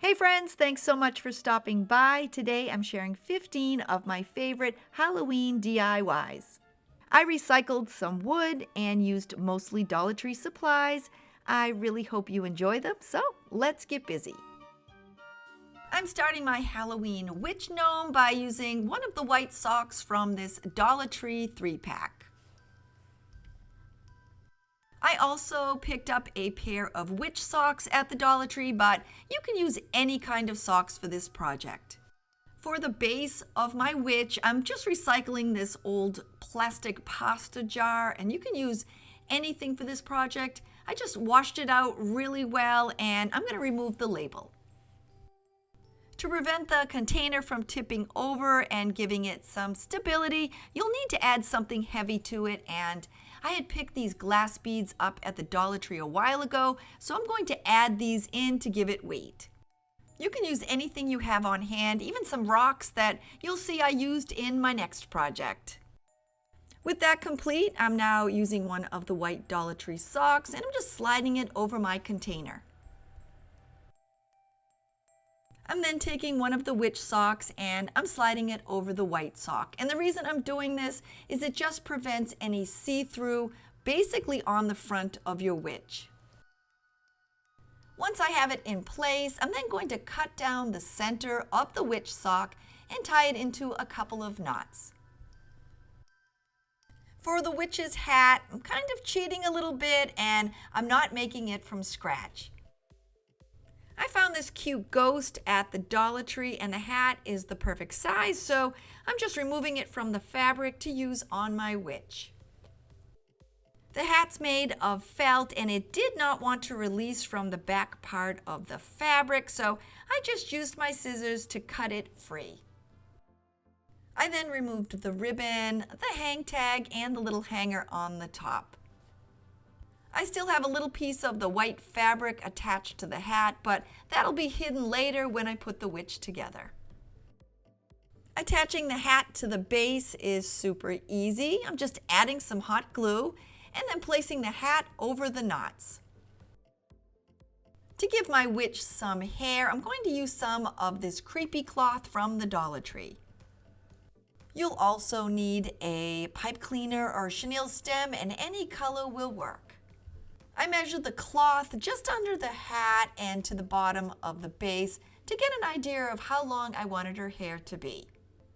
Hey friends, thanks so much for stopping by. Today I'm sharing 15 of my favorite Halloween DIYs. I recycled some wood and used mostly Dollar Tree supplies. I really hope you enjoy them, so let's get busy. I'm starting my Halloween witch gnome by using one of the white socks from this Dollar Tree 3-pack. I also picked up a pair of witch socks at the Dollar Tree, but you can use any kind of socks for this project. For the base of my witch, I'm just recycling this old plastic pasta jar, and you can use anything for this project. I just washed it out really well, and I'm going to remove the label. To prevent the container from tipping over and giving it some stability, you'll need to add something heavy to it, and I had picked these glass beads up at the Dollar Tree a while ago, so I'm going to add these in to give it weight. You can use anything you have on hand, even some rocks that you'll see I used in my next project. With that complete, I'm now using one of the white Dollar Tree socks, and I'm just sliding it over my container. I'm then taking one of the witch socks and I'm sliding it over the white sock. And the reason I'm doing this is it just prevents any see-through basically on the front of your witch. Once I have it in place, I'm then going to cut down the center of the witch sock and tie it into a couple of knots. For the witch's hat, I'm kind of cheating a little bit and I'm not making it from scratch. I found this cute ghost at the Dollar Tree and the hat is the perfect size, so I'm just removing it from the fabric to use on my witch. The hat's made of felt and it did not want to release from the back part of the fabric, so I just used my scissors to cut it free. I then removed the ribbon, the hang tag, and the little hanger on the top. I still have a little piece of the white fabric attached to the hat, but that'll be hidden later when I put the witch together. Attaching the hat to the base is super easy. I'm just adding some hot glue and then placing the hat over the knots. To give my witch some hair, I'm going to use some of this creepy cloth from the Dollar Tree. You'll also need a pipe cleaner or chenille stem, and any color will work. I measured the cloth just under the hat and to the bottom of the base to get an idea of how long I wanted her hair to be.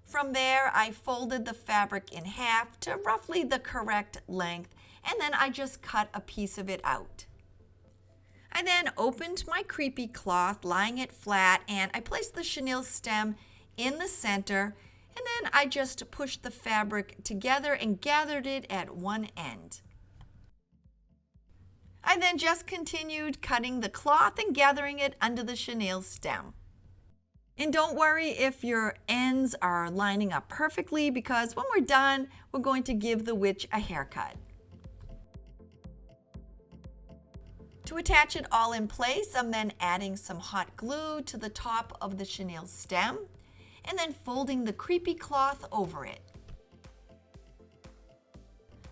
From there, I folded the fabric in half to roughly the correct length, and then I just cut a piece of it out. I then opened my creepy cloth, lying it flat, and I placed the chenille stem in the center, and then I just pushed the fabric together and gathered it at one end. I then just continued cutting the cloth and gathering it under the chenille stem. And don't worry if your ends are lining up perfectly, because when we're done, we're going to give the witch a haircut. To attach it all in place, I'm then adding some hot glue to the top of the chenille stem and then folding the creepy cloth over it.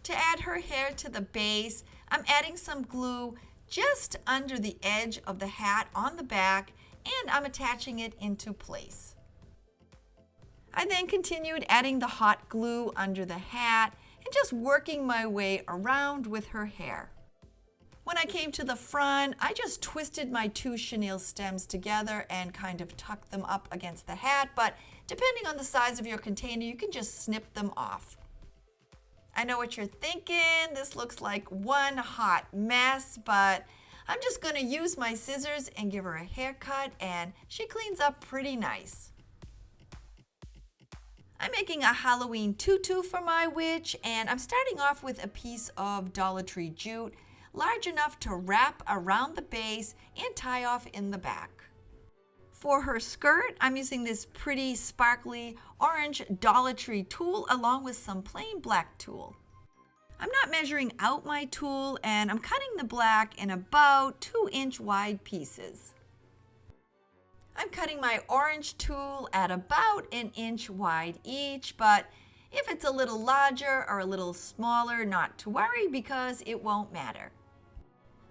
To add her hair to the base, I'm adding some glue just under the edge of the hat on the back, and I'm attaching it into place. I then continued adding the hot glue under the hat and just working my way around with her hair. When I came to the front, I just twisted my two chenille stems together and kind of tucked them up against the hat, but depending on the size of your container, you can just snip them off. I know what you're thinking, this looks like one hot mess, but I'm just going to use my scissors and give her a haircut, and she cleans up pretty nice. I'm making a Halloween tutu for my witch, and I'm starting off with a piece of Dollar Tree jute, large enough to wrap around the base and tie off in the back. For her skirt, I'm using this pretty sparkly orange Dollar Tree tool along with some plain black tulle. I'm not measuring out my tool, and I'm cutting the black in about 2-inch wide pieces. I'm cutting my orange tool at about 1 inch wide each, but if it's a little larger or a little smaller, not to worry because it won't matter.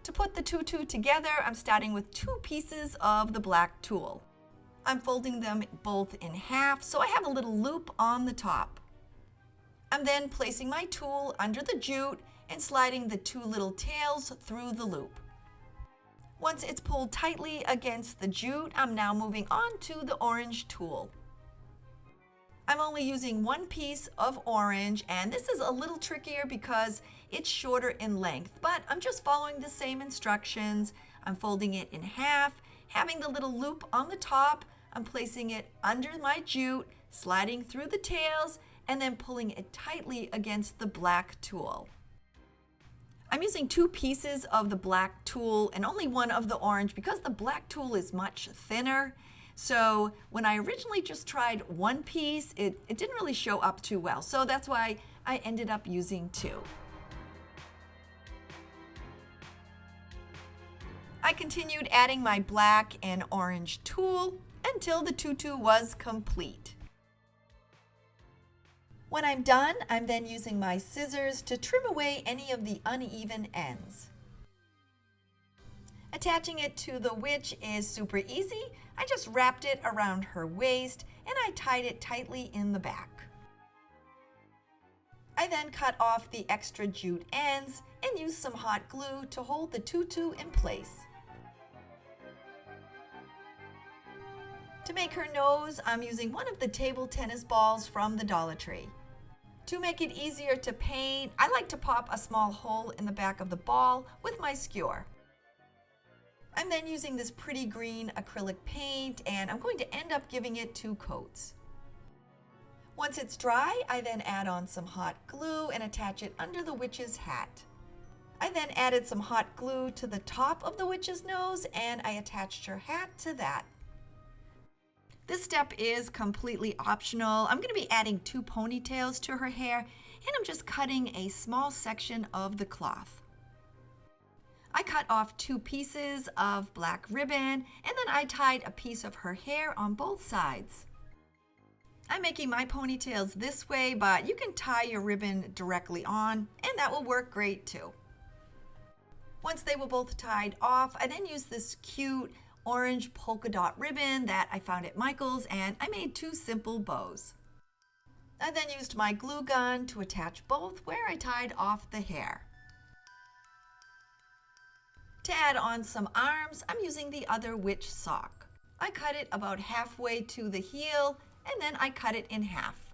To put the tutu together, I'm starting with 2 pieces of the black tulle. I'm folding them both in half so I have a little loop on the top. I'm then placing my tulle under the jute and sliding the 2 little tails through the loop. Once it's pulled tightly against the jute, I'm now moving on to the orange tulle. I'm only using 1 piece of orange, and this is a little trickier because it's shorter in length, but I'm just following the same instructions. I'm folding it in half, having the little loop on the top. I'm placing it under my jute, sliding through the tails, and then pulling it tightly against the black tulle. I'm using 2 pieces of the black tulle and only 1 of the orange because the black tulle is much thinner. So when I originally just tried 1 piece, it didn't really show up too well. So that's why I ended up using 2. I continued adding my black and orange tulle until the tutu was complete. When I'm done, I'm then using my scissors to trim away any of the uneven ends. Attaching it to the witch is super easy. I just wrapped it around her waist and I tied it tightly in the back. I then cut off the extra jute ends and used some hot glue to hold the tutu in place. To make her nose, I'm using one of the table tennis balls from the Dollar Tree. To make it easier to paint, I like to pop a small hole in the back of the ball with my skewer. I'm then using this pretty green acrylic paint and I'm going to end up giving it 2 coats. Once it's dry, I then add on some hot glue and attach it under the witch's hat. I then added some hot glue to the top of the witch's nose and I attached her hat to that. This step is completely optional. I'm going to be adding 2 ponytails to her hair and I'm just cutting a small section of the cloth. I cut off 2 pieces of black ribbon and then I tied a piece of her hair on both sides. I'm making my ponytails this way, but you can tie your ribbon directly on and that will work great too. Once they were both tied off, I then used this cute orange polka dot ribbon that I found at Michael's and I made 2 simple bows. I then used my glue gun to attach both where I tied off the hair. To add on some arms, I'm using the other witch sock. I cut it about halfway to the heel and then I cut it in half.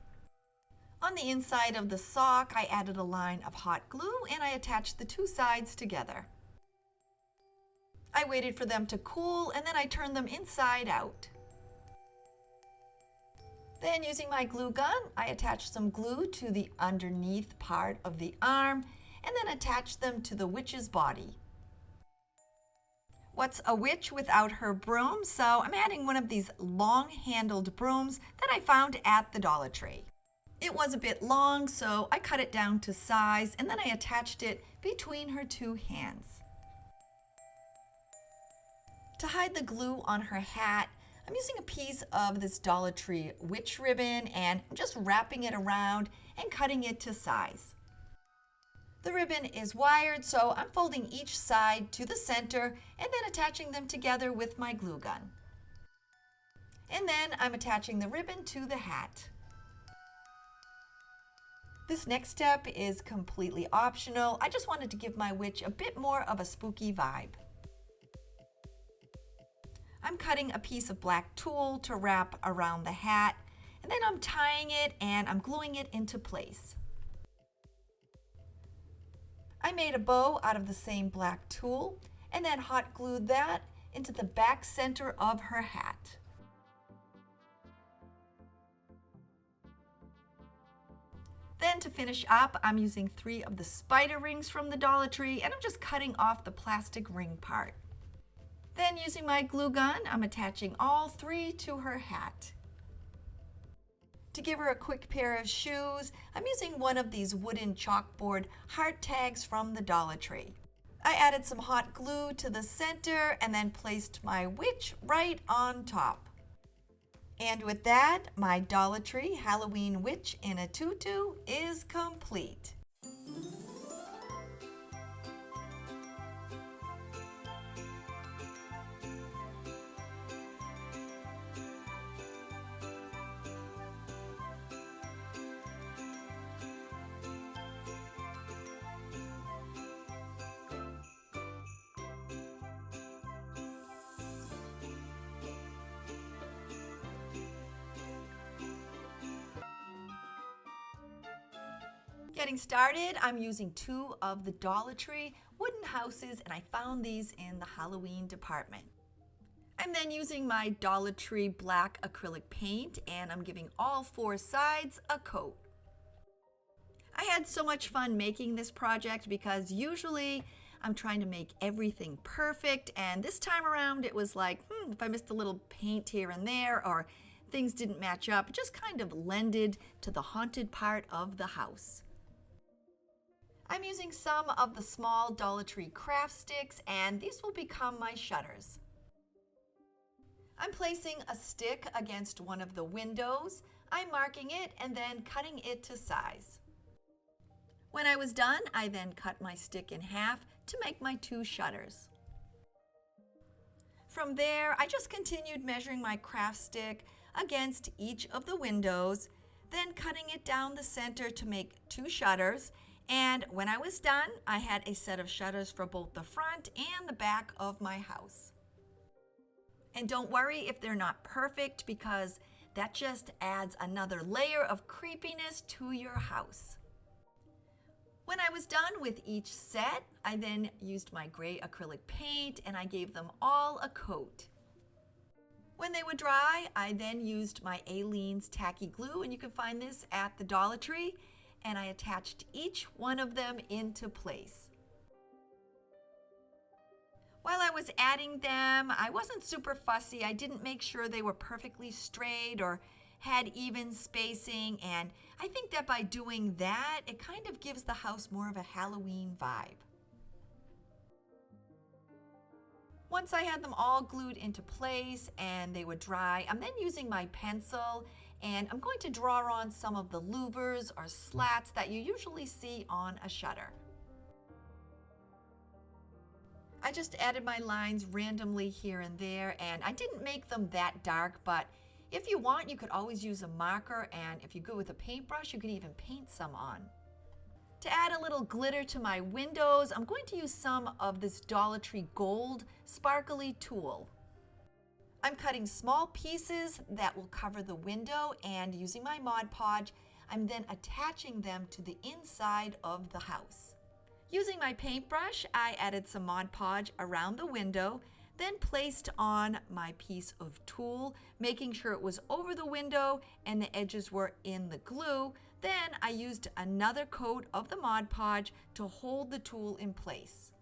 On the inside of the sock, I added a line of hot glue and I attached the 2 sides together. I waited for them to cool and then I turned them inside out. Then using my glue gun, I attached some glue to the underneath part of the arm and then attached them to the witch's body. What's a witch without her broom? So I'm adding one of these long-handled brooms that I found at the Dollar Tree. It was a bit long, so I cut it down to size and then I attached it between her 2 hands. To hide the glue on her hat, I'm using a piece of this Dollar Tree witch ribbon and I'm just wrapping it around and cutting it to size. The ribbon is wired, so I'm folding each side to the center and then attaching them together with my glue gun. And then I'm attaching the ribbon to the hat. This next step is completely optional. I just wanted to give my witch a bit more of a spooky vibe. I'm cutting a piece of black tulle to wrap around the hat, and then I'm tying it and I'm gluing it into place. I made a bow out of the same black tulle and then hot glued that into the back center of her hat. Then to finish up, I'm using 3 of the spider rings from the Dollar Tree and I'm just cutting off the plastic ring part. Then using my glue gun, I'm attaching all 3 to her hat. To give her a quick pair of shoes, I'm using one of these wooden chalkboard heart tags from the Dollar Tree. I added some hot glue to the center and then placed my witch right on top. And with that, my Dollar Tree Halloween witch in a tutu is complete. Getting started, I'm using 2 of the Dollar Tree wooden houses, and I found these in the Halloween department. I'm then using my Dollar Tree black acrylic paint, and I'm giving all 4 sides a coat. I had so much fun making this project because usually I'm trying to make everything perfect, and this time around it was like, if I missed a little paint here and there or things didn't match up, it just kind of lended to the haunted part of the house. I'm using some of the small Dollar Tree craft sticks, and these will become my shutters. I'm placing a stick against one of the windows. I'm marking it and then cutting it to size. When I was done, I then cut my stick in half to make my 2 shutters. From there, I just continued measuring my craft stick against each of the windows, then cutting it down the center to make 2 shutters. And when I was done, I had a set of shutters for both the front and the back of my house. And don't worry if they're not perfect, because that just adds another layer of creepiness to your house. When I was done with each set, I then used my gray acrylic paint and I gave them all a coat. When they were dry, I then used my Aleene's tacky glue, and you can find this at the Dollar Tree, and I attached each one of them into place. While I was adding them, I wasn't super fussy. I didn't make sure they were perfectly straight or had even spacing, and I think that by doing that, it kind of gives the house more of a Halloween vibe. Once I had them all glued into place and they were dry, I'm then using my pencil, and I'm going to draw on some of the louvers or slats that you usually see on a shutter. I just added my lines randomly here and there, and I didn't make them that dark, but if you want, you could always use a marker, and if you go with a paintbrush, you could even paint some on. To add a little glitter to my windows, I'm going to use some of this Dollar Tree Gold Sparkly Tulle. I'm cutting small pieces that will cover the window, and using my Mod Podge, I'm then attaching them to the inside of the house. Using my paintbrush, I added some Mod Podge around the window, then placed on my piece of tulle, making sure it was over the window and the edges were in the glue. Then I used another coat of the Mod Podge to hold the tulle in place.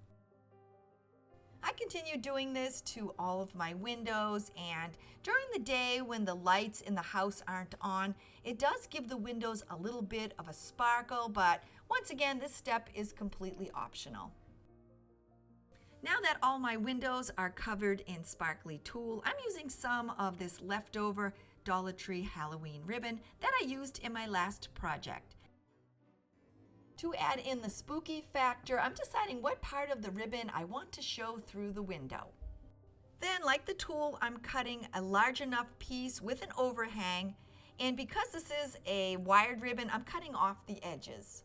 I continued doing this to all of my windows, and during the day when the lights in the house aren't on, it does give the windows a little bit of a sparkle, but once again, this step is completely optional. Now that all my windows are covered in sparkly tulle, I'm using some of this leftover Dollar Tree Halloween ribbon that I used in my last project. To add in the spooky factor, I'm deciding what part of the ribbon I want to show through the window. Then, like the tulle, I'm cutting a large enough piece with an overhang, and because this is a wired ribbon, I'm cutting off the edges.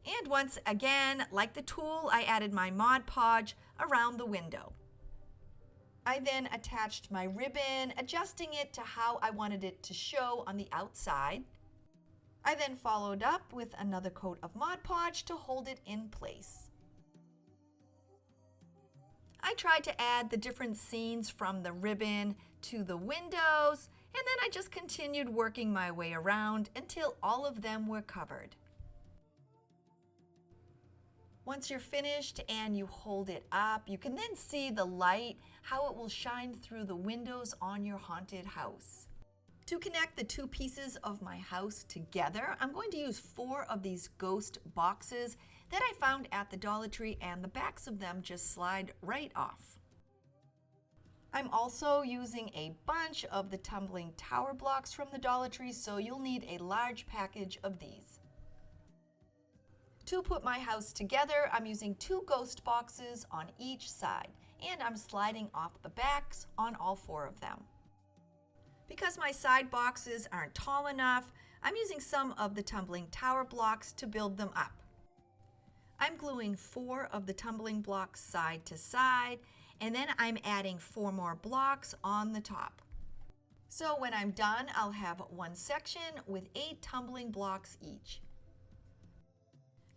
And once again, like the tulle, I added my Mod Podge around the window. I then attached my ribbon, adjusting it to how I wanted it to show on the outside. I then followed up with another coat of Mod Podge to hold it in place. I tried to add the different scenes from the ribbon to the windows, and then I just continued working my way around until all of them were covered. Once you're finished and you hold it up, you can then see the light, how it will shine through the windows on your haunted house. To connect the 2 pieces of my house together, I'm going to use 4 of these ghost boxes that I found at the Dollar Tree, and the backs of them just slide right off. I'm also using a bunch of the tumbling tower blocks from the Dollar Tree, so you'll need a large package of these. To put my house together, I'm using 2 ghost boxes on each side, and I'm sliding off the backs on all 4 of them. Because my side boxes aren't tall enough, I'm using some of the tumbling tower blocks to build them up. I'm gluing 4 of the tumbling blocks side to side, and then I'm adding 4 more blocks on the top. So when I'm done, I'll have one section with 8 tumbling blocks each.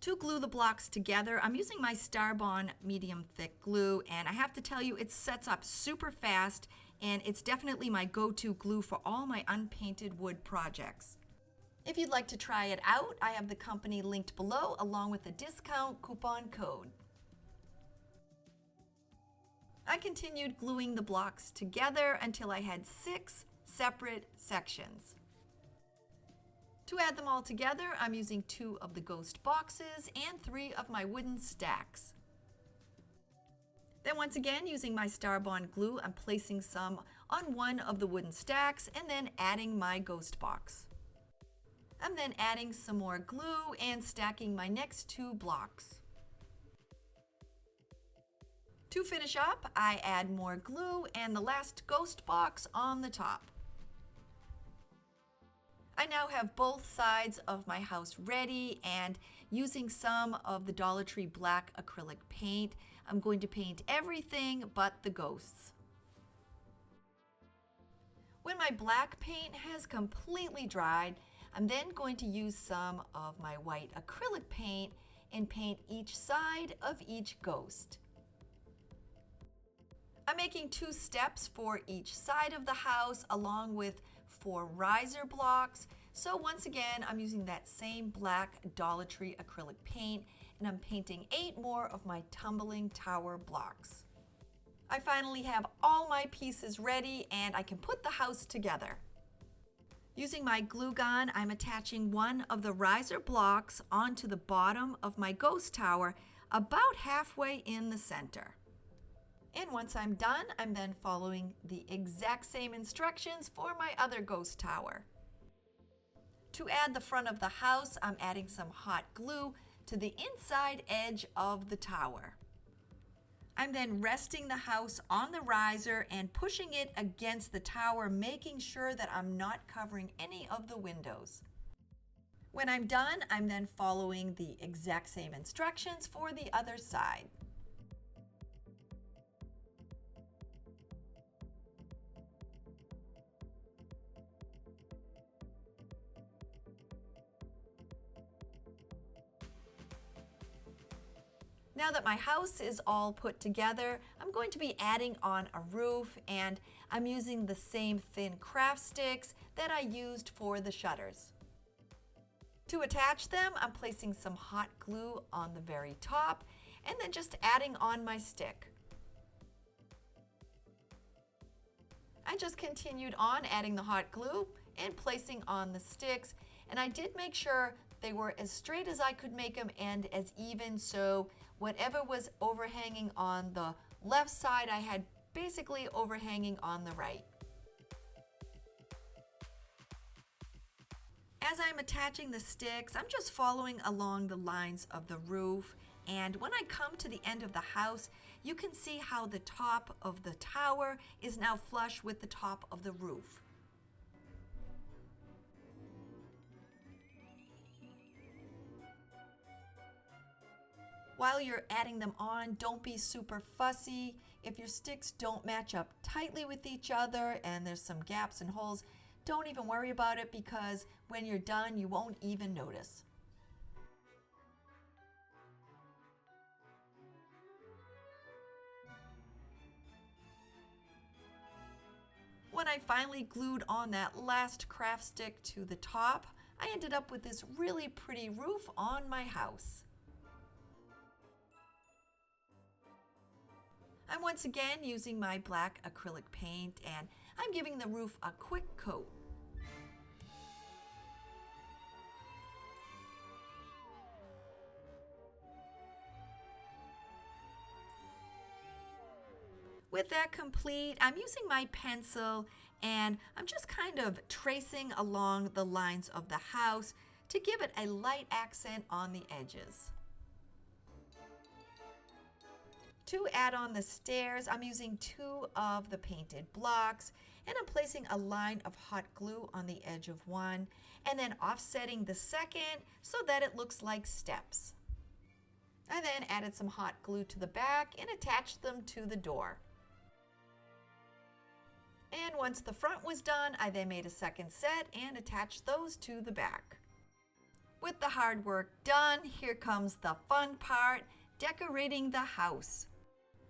To glue the blocks together, I'm using my Starbond medium thick glue, and I have to tell you, it sets up super fast, and it's definitely my go-to glue for all my unpainted wood projects. If you'd like to try it out, I have the company linked below along with a discount coupon code. I continued gluing the blocks together until I had 6 separate sections. To add them all together, I'm using 2 of the ghost boxes and 3 of my wooden stacks. Then once again, using my Starbond glue, I'm placing some on one of the wooden stacks and then adding my ghost box. I'm then adding some more glue and stacking my next 2 blocks. To finish up, I add more glue and the last ghost box on the top. I now have both sides of my house ready, and using some of the Dollar Tree black acrylic paint, I'm going to paint everything but the ghosts. When my black paint has completely dried, I'm then going to use some of my white acrylic paint and paint each side of each ghost. I'm making 2 steps for each side of the house along with 4 riser blocks. So once again, I'm using that same black Dollar Tree acrylic paint, and I'm painting 8 more of my tumbling tower blocks. I finally have all my pieces ready and I can put the house together. Using my glue gun, I'm attaching one of the riser blocks onto the bottom of my ghost tower about halfway in the center. And once I'm done, I'm then following the exact same instructions for my other ghost tower. To add the front of the house, I'm adding some hot glue to the inside edge of the tower. I'm then resting the house on the riser and pushing it against the tower, making sure that I'm not covering any of the windows. When I'm done, I'm then following the exact same instructions for the other side. Now that my house is all put together, I'm going to be adding on a roof, and I'm using the same thin craft sticks that I used for the shutters. To attach them, I'm placing some hot glue on the very top and then just adding on my stick. I just continued on adding the hot glue and placing on the sticks, and I did make sure they were as straight as I could make them and as even, so whatever was overhanging on the left side, I had basically overhanging on the right. As I'm attaching the sticks, I'm just following along the lines of the roof, and when I come to the end of the house, you can see how the top of the tower is now flush with the top of the roof. While you're adding them on, don't be super fussy. If your sticks don't match up tightly with each other and there's some gaps and holes, don't even worry about it, because when you're done, you won't even notice. When I finally glued on that last craft stick to the top, I ended up with this really pretty roof on my house. I'm once again using my black acrylic paint, and I'm giving the roof a quick coat. With that complete, I'm using my pencil and I'm just kind of tracing along the lines of the house to give it a light accent on the edges. To add on the stairs, I'm using 2 of the painted blocks, and I'm placing a line of hot glue on the edge of one and then offsetting the second so that it looks like steps. I then added some hot glue to the back and attached them to the door. And once the front was done, I then made a second set and attached those to the back. With the hard work done, here comes the fun part, decorating the house.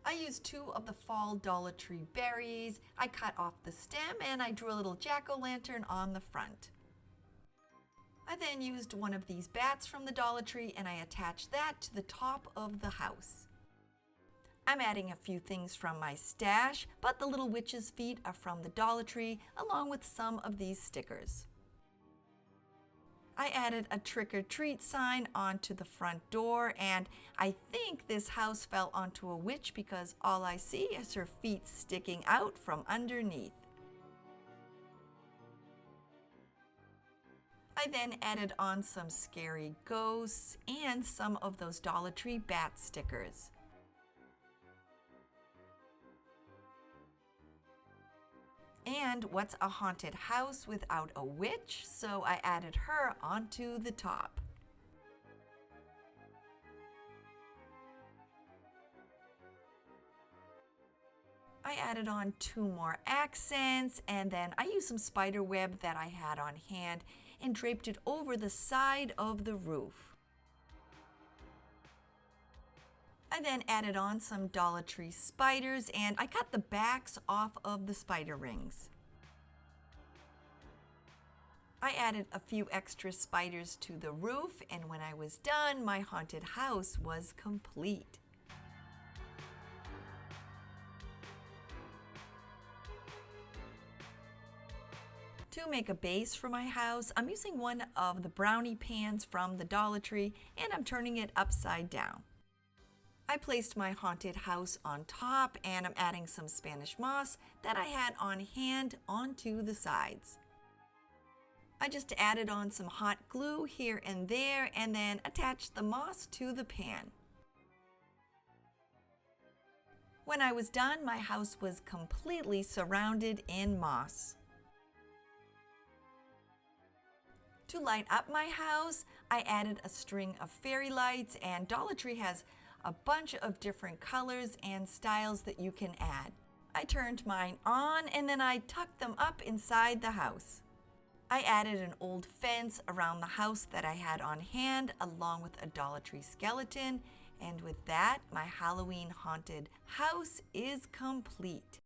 I used 2 of the fall Dollar Tree berries. I cut off the stem and I drew a little jack-o'-lantern on the front. I then used one of these bats from the Dollar Tree and I attached that to the top of the house. I'm adding a few things from my stash, but the little witch's feet are from the Dollar Tree along with some of these stickers. I added a trick-or-treat sign onto the front door, and I think this house fell onto a witch because all I see is her feet sticking out from underneath. I then added on some scary ghosts and some of those Dollar Tree bat stickers. And what's a haunted house without a witch? So I added her onto the top. I added on 2 more accents, and then I used some spider web that I had on hand and draped it over the side of the roof. I then added on some Dollar Tree spiders and I cut the backs off of the spider rings. I added a few extra spiders to the roof, and when I was done, my haunted house was complete. To make a base for my house, I'm using one of the brownie pans from the Dollar Tree and I'm turning it upside down. I placed my haunted house on top and I'm adding some Spanish moss that I had on hand onto the sides. I just added on some hot glue here and there and then attached the moss to the pan. When I was done, my house was completely surrounded in moss. To light up my house, I added a string of fairy lights, and Dollar Tree has a bunch of different colors and styles that you can add. I turned mine on and then I tucked them up inside the house. I added an old fence around the house that I had on hand along with a Dollar Tree skeleton, and with that, my Halloween haunted house is complete.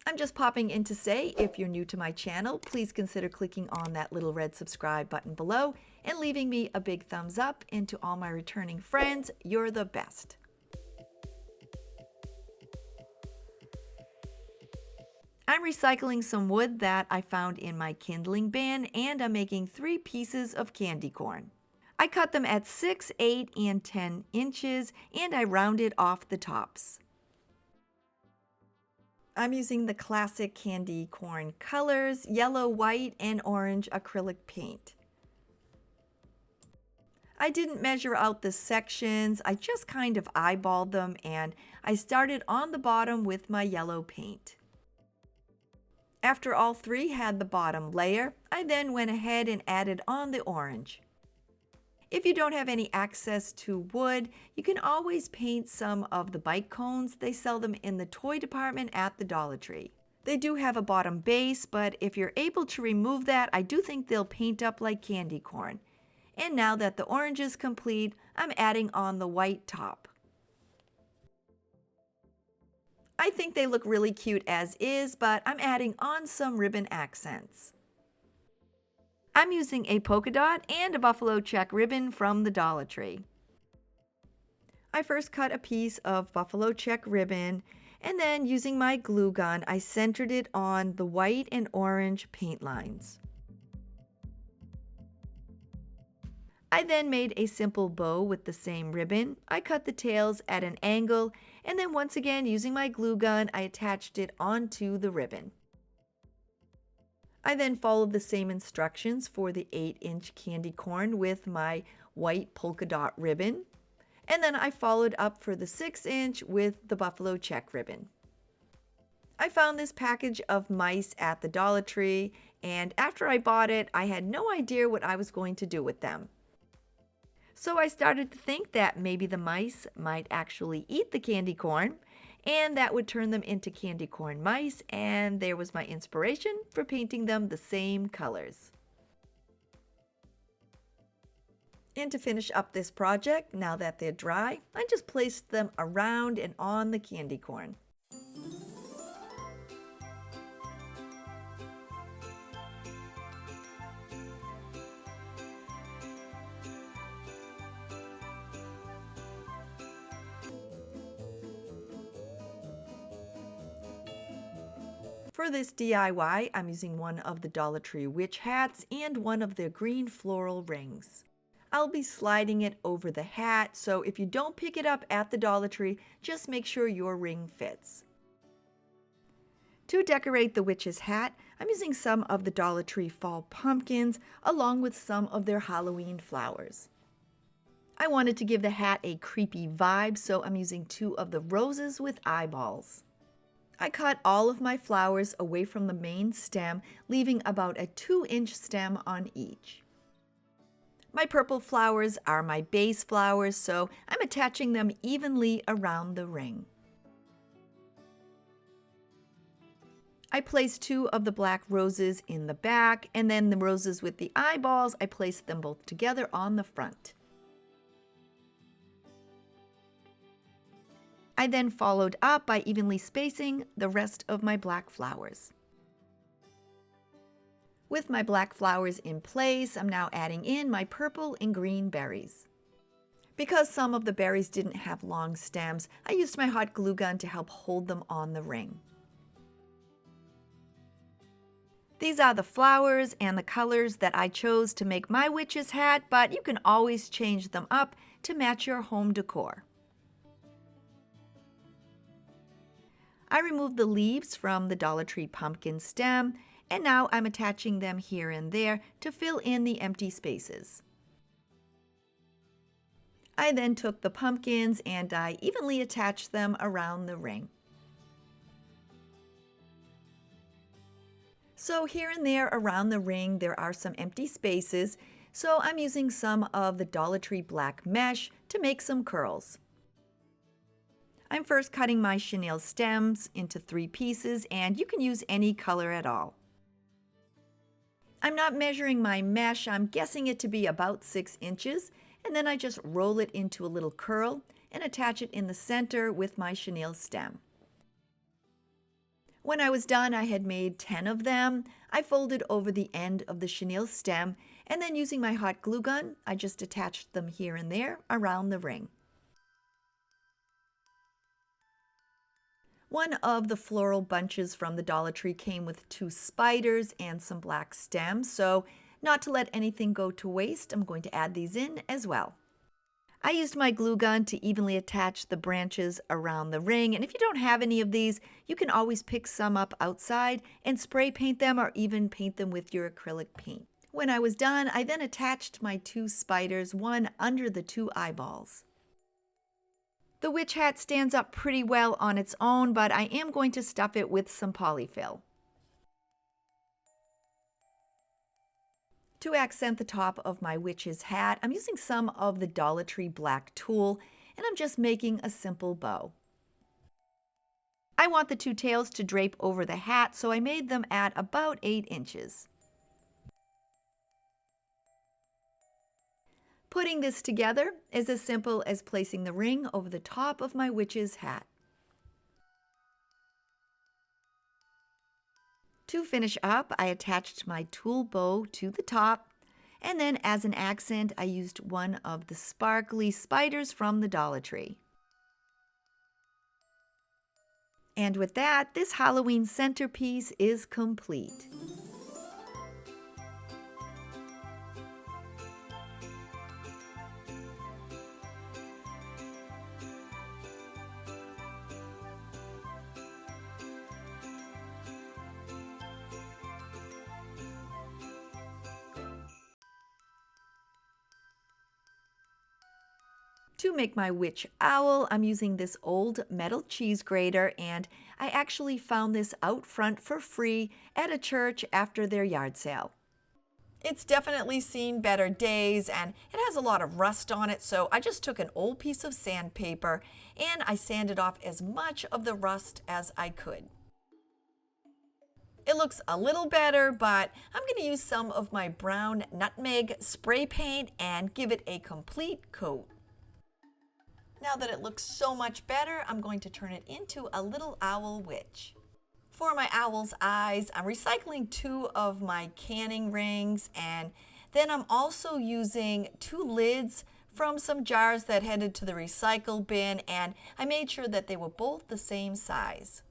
I'm just popping in to say, if you're new to my channel, please consider clicking on that little red subscribe button below and leaving me a big thumbs up. And to all my returning friends, you're the best. I'm recycling some wood that I found in my kindling bin, and I'm making 3 pieces of candy corn. I cut them at 6, 8, and 10 inches, and I rounded off the tops. I'm using the classic candy corn colors, yellow, white, and orange acrylic paint. I didn't measure out the sections, I just kind of eyeballed them, and I started on the bottom with my yellow paint. After all 3 had the bottom layer, I then went ahead and added on the orange. If you don't have any access to wood, you can always paint some of the bike cones. They sell them in the toy department at the Dollar Tree. They do have a bottom base, but if you're able to remove that, I do think they'll paint up like candy corn. And now that the orange is complete, I'm adding on the white top. I think they look really cute as is, but I'm adding on some ribbon accents. I'm using a polka dot and a buffalo check ribbon from the Dollar Tree. I first cut a piece of buffalo check ribbon, and then using my glue gun, I centered it on the white and orange paint lines. I then made a simple bow with the same ribbon. I cut the tails at an angle, and then once again using my glue gun, I attached it onto the ribbon. I then followed the same instructions for the 8-inch candy corn with my white polka dot ribbon, and then I followed up for the 6-inch with the buffalo check ribbon. I found this package of mice at the Dollar Tree, and after I bought it, I had no idea what I was going to do with them. So I started to think that maybe the mice might actually eat the candy corn, and that would turn them into candy corn mice, and there was my inspiration for painting them the same colors. And to finish up this project, now that they're dry, I just placed them around and on the candy corn. For this DIY, I'm using one of the Dollar Tree witch hats and one of their green floral rings. I'll be sliding it over the hat, so if you don't pick it up at the Dollar Tree, just make sure your ring fits. To decorate the witch's hat, I'm using some of the Dollar Tree fall pumpkins along with some of their Halloween flowers. I wanted to give the hat a creepy vibe, so I'm using 2 of the roses with eyeballs. I cut all of my flowers away from the main stem, leaving about a 2-inch stem on each. My purple flowers are my base flowers, so I'm attaching them evenly around the ring. I placed 2 of the black roses in the back, and then the roses with the eyeballs, I placed them both together on the front. I then followed up by evenly spacing the rest of my black flowers. With my black flowers in place, I'm now adding in my purple and green berries. Because some of the berries didn't have long stems, I used my hot glue gun to help hold them on the ring. These are the flowers and the colors that I chose to make my witch's hat, but you can always change them up to match your home decor. I removed the leaves from the Dollar Tree pumpkin stem, and now I'm attaching them here and there to fill in the empty spaces. I then took the pumpkins and I evenly attached them around the ring. So here and there around the ring there are some empty spaces, so I'm using some of the Dollar Tree black mesh to make some curls. I'm first cutting my chenille stems into 3 pieces, and you can use any color at all. I'm not measuring my mesh, I'm guessing it to be about 6 inches, and then I just roll it into a little curl and attach it in the center with my chenille stem. When I was done, I had made 10 of them. I folded over the end of the chenille stem, and then using my hot glue gun, I just attached them here and there around the ring. One of the floral bunches from the Dollar Tree came with 2 spiders and some black stems, so not to let anything go to waste, I'm going to add these in as well. I used my glue gun to evenly attach the branches around the ring, and if you don't have any of these, you can always pick some up outside and spray paint them or even paint them with your acrylic paint. When I was done, I then attached my 2 spiders, one under the 2 eyeballs. The witch hat stands up pretty well on its own, but I am going to stuff it with some polyfill. To accent the top of my witch's hat, I'm using some of the Dollar Tree black tulle, and I'm just making a simple bow. I want the 2 tails to drape over the hat, so I made them at about 8 inches. Putting this together is as simple as placing the ring over the top of my witch's hat. To finish up, I attached my tulle bow to the top, and then as an accent, I used one of the sparkly spiders from the Dollar Tree. And with that, this Halloween centerpiece is complete. To make my witch owl, I'm using this old metal cheese grater, and I actually found this out front for free at a church after their yard sale. It's definitely seen better days and it has a lot of rust on it, so I just took an old piece of sandpaper and I sanded off as much of the rust as I could. It looks a little better, but I'm going to use some of my brown nutmeg spray paint and give it a complete coat. Now that it looks so much better, I'm going to turn it into a little owl witch. For my owl's eyes, I'm recycling 2 of my canning rings, and then I'm also using 2 lids from some jars that headed to the recycle bin, and I made sure that they were both the same size.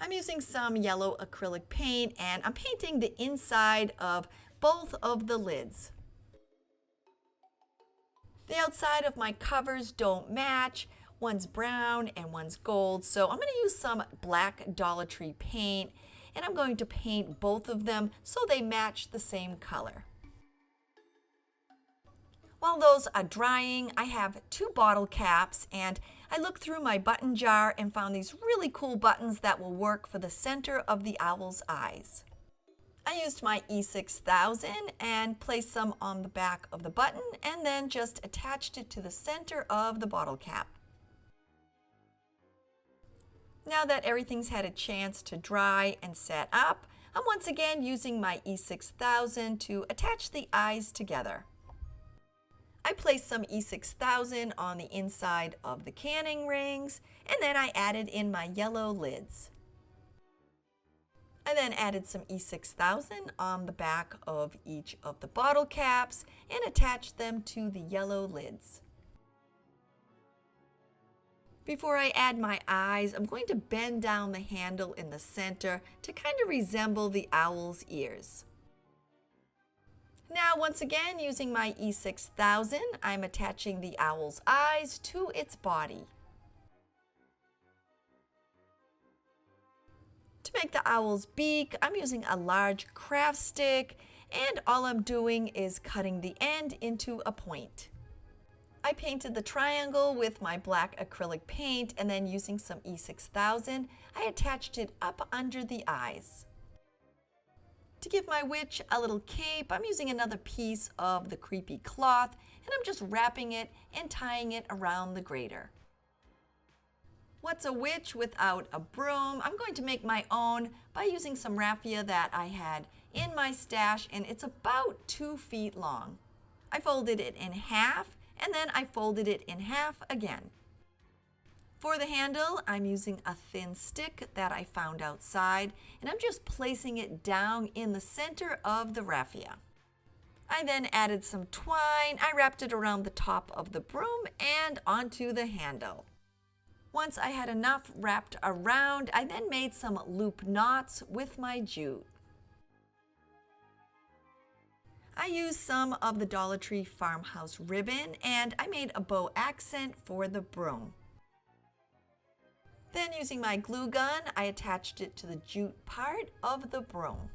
I'm using some yellow acrylic paint, and I'm painting the inside of both of the lids. The outside of my covers don't match. One's brown and one's gold, so I'm going to use some black Dollar Tree paint, and I'm going to paint both of them so they match the same color. While those are drying, I have 2 bottle caps, and I looked through my button jar and found these really cool buttons that will work for the center of the owl's eyes. I used my E6000 and placed some on the back of the button and then just attached it to the center of the bottle cap. Now that everything's had a chance to dry and set up, I'm once again using my E6000 to attach the eyes together. I placed some E6000 on the inside of the canning rings, and then I added in my yellow lids. I then added some E6000 on the back of each of the bottle caps and attached them to the yellow lids. Before I add my eyes, I'm going to bend down the handle in the center to kind of resemble the owl's ears. Now, once again, using my E6000, I'm attaching the owl's eyes to its body. To make the owl's beak, I'm using a large craft stick, and all I'm doing is cutting the end into a point. I painted the triangle with my black acrylic paint, and then using some E6000, I attached it up under the eyes. To give my witch a little cape, I'm using another piece of the creepy cloth, and I'm just wrapping it and tying it around the grater. What's a witch without a broom? I'm going to make my own by using some raffia that I had in my stash, and it's about 2 feet long. I folded it in half, and then I folded it in half again. For the handle, I'm using a thin stick that I found outside, and I'm just placing it down in the center of the raffia. I then added some twine. I wrapped it around the top of the broom and onto the handle. Once I had enough wrapped around, I then made some loop knots with my jute. I used some of the Dollar Tree farmhouse ribbon, and I made a bow accent for the broom. Then, using my glue gun, I attached it to the jute part of the broom.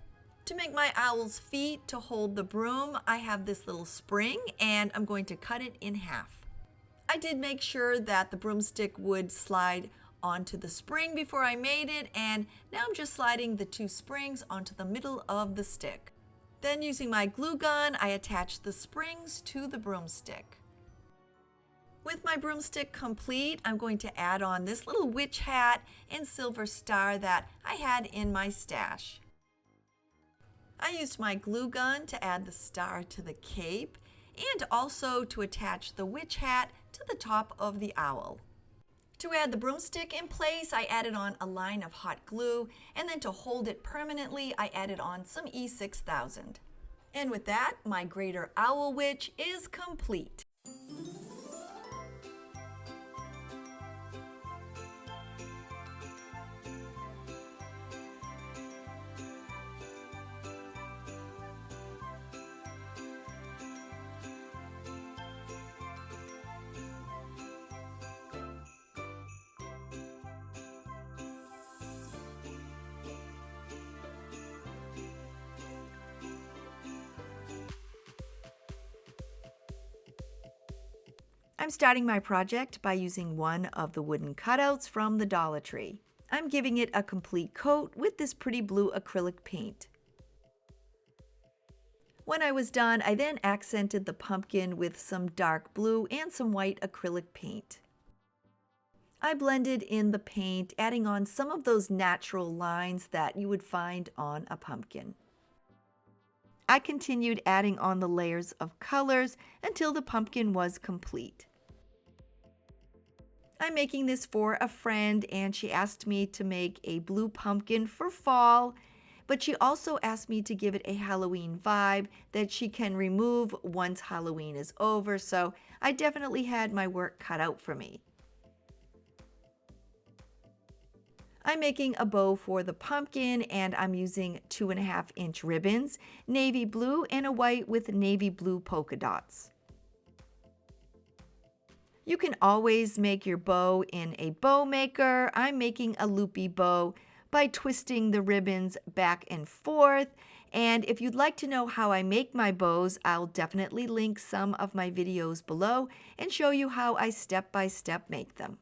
To make my owl's feet to hold the broom, I have this little spring, and I'm going to cut it in half. I did make sure that the broomstick would slide onto the spring before I made it, and now I'm just sliding the 2 springs onto the middle of the stick. Then, using my glue gun, I attached the springs to the broomstick. With my broomstick complete, I'm going to add on this little witch hat and silver star that I had in my stash. I used my glue gun to add the star to the cape and also to attach the witch hat to the top of the owl. To add the broomstick in place, I added on a line of hot glue, and then to hold it permanently, I added on some E6000. And with that, my Grater Owl Witch is complete. I'm starting my project by using one of the wooden cutouts from the Dollar Tree. I'm giving it a complete coat with this pretty blue acrylic paint. When I was done, I then accented the pumpkin with some dark blue and some white acrylic paint. I blended in the paint, adding on some of those natural lines that you would find on a pumpkin. I continued adding on the layers of colors until the pumpkin was complete. I'm making this for a friend, and she asked me to make a blue pumpkin for fall, but she also asked me to give it a Halloween vibe that she can remove once Halloween is over, so I definitely had my work cut out for me. I'm making a bow for the pumpkin, and I'm using 2.5-inch ribbons, navy blue and a white with navy blue polka dots. You can always make your bow in a bow maker. I'm making a loopy bow by twisting the ribbons back and forth. And if you'd like to know how I make my bows, I'll definitely link some of my videos below and show you how I step-by-step make them.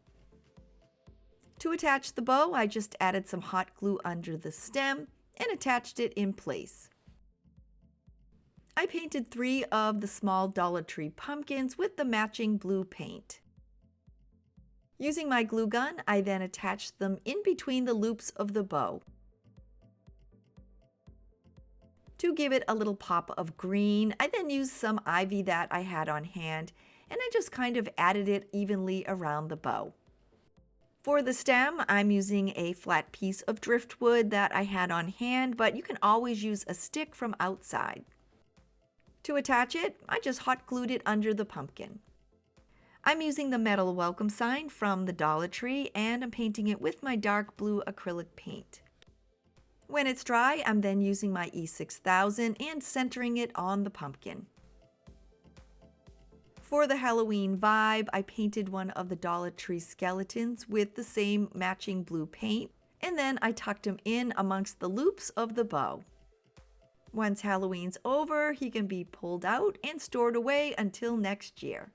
To attach the bow, I just added some hot glue under the stem and attached it in place. I painted 3 of the small Dollar Tree pumpkins with the matching blue paint. Using my glue gun, I then attached them in between the loops of the bow. To give it a little pop of green, I then used some ivy that I had on hand, and I just kind of added it evenly around the bow. For the stem, I'm using a flat piece of driftwood that I had on hand, but you can always use a stick from outside. To attach it, I just hot glued it under the pumpkin. I'm using the metal welcome sign from the Dollar Tree, and I'm painting it with my dark blue acrylic paint. When it's dry, I'm then using my E6000 and centering it on the pumpkin. For the Halloween vibe, I painted one of the Dollar Tree skeletons with the same matching blue paint, and then I tucked him in amongst the loops of the bow. Once Halloween's over, he can be pulled out and stored away until next year.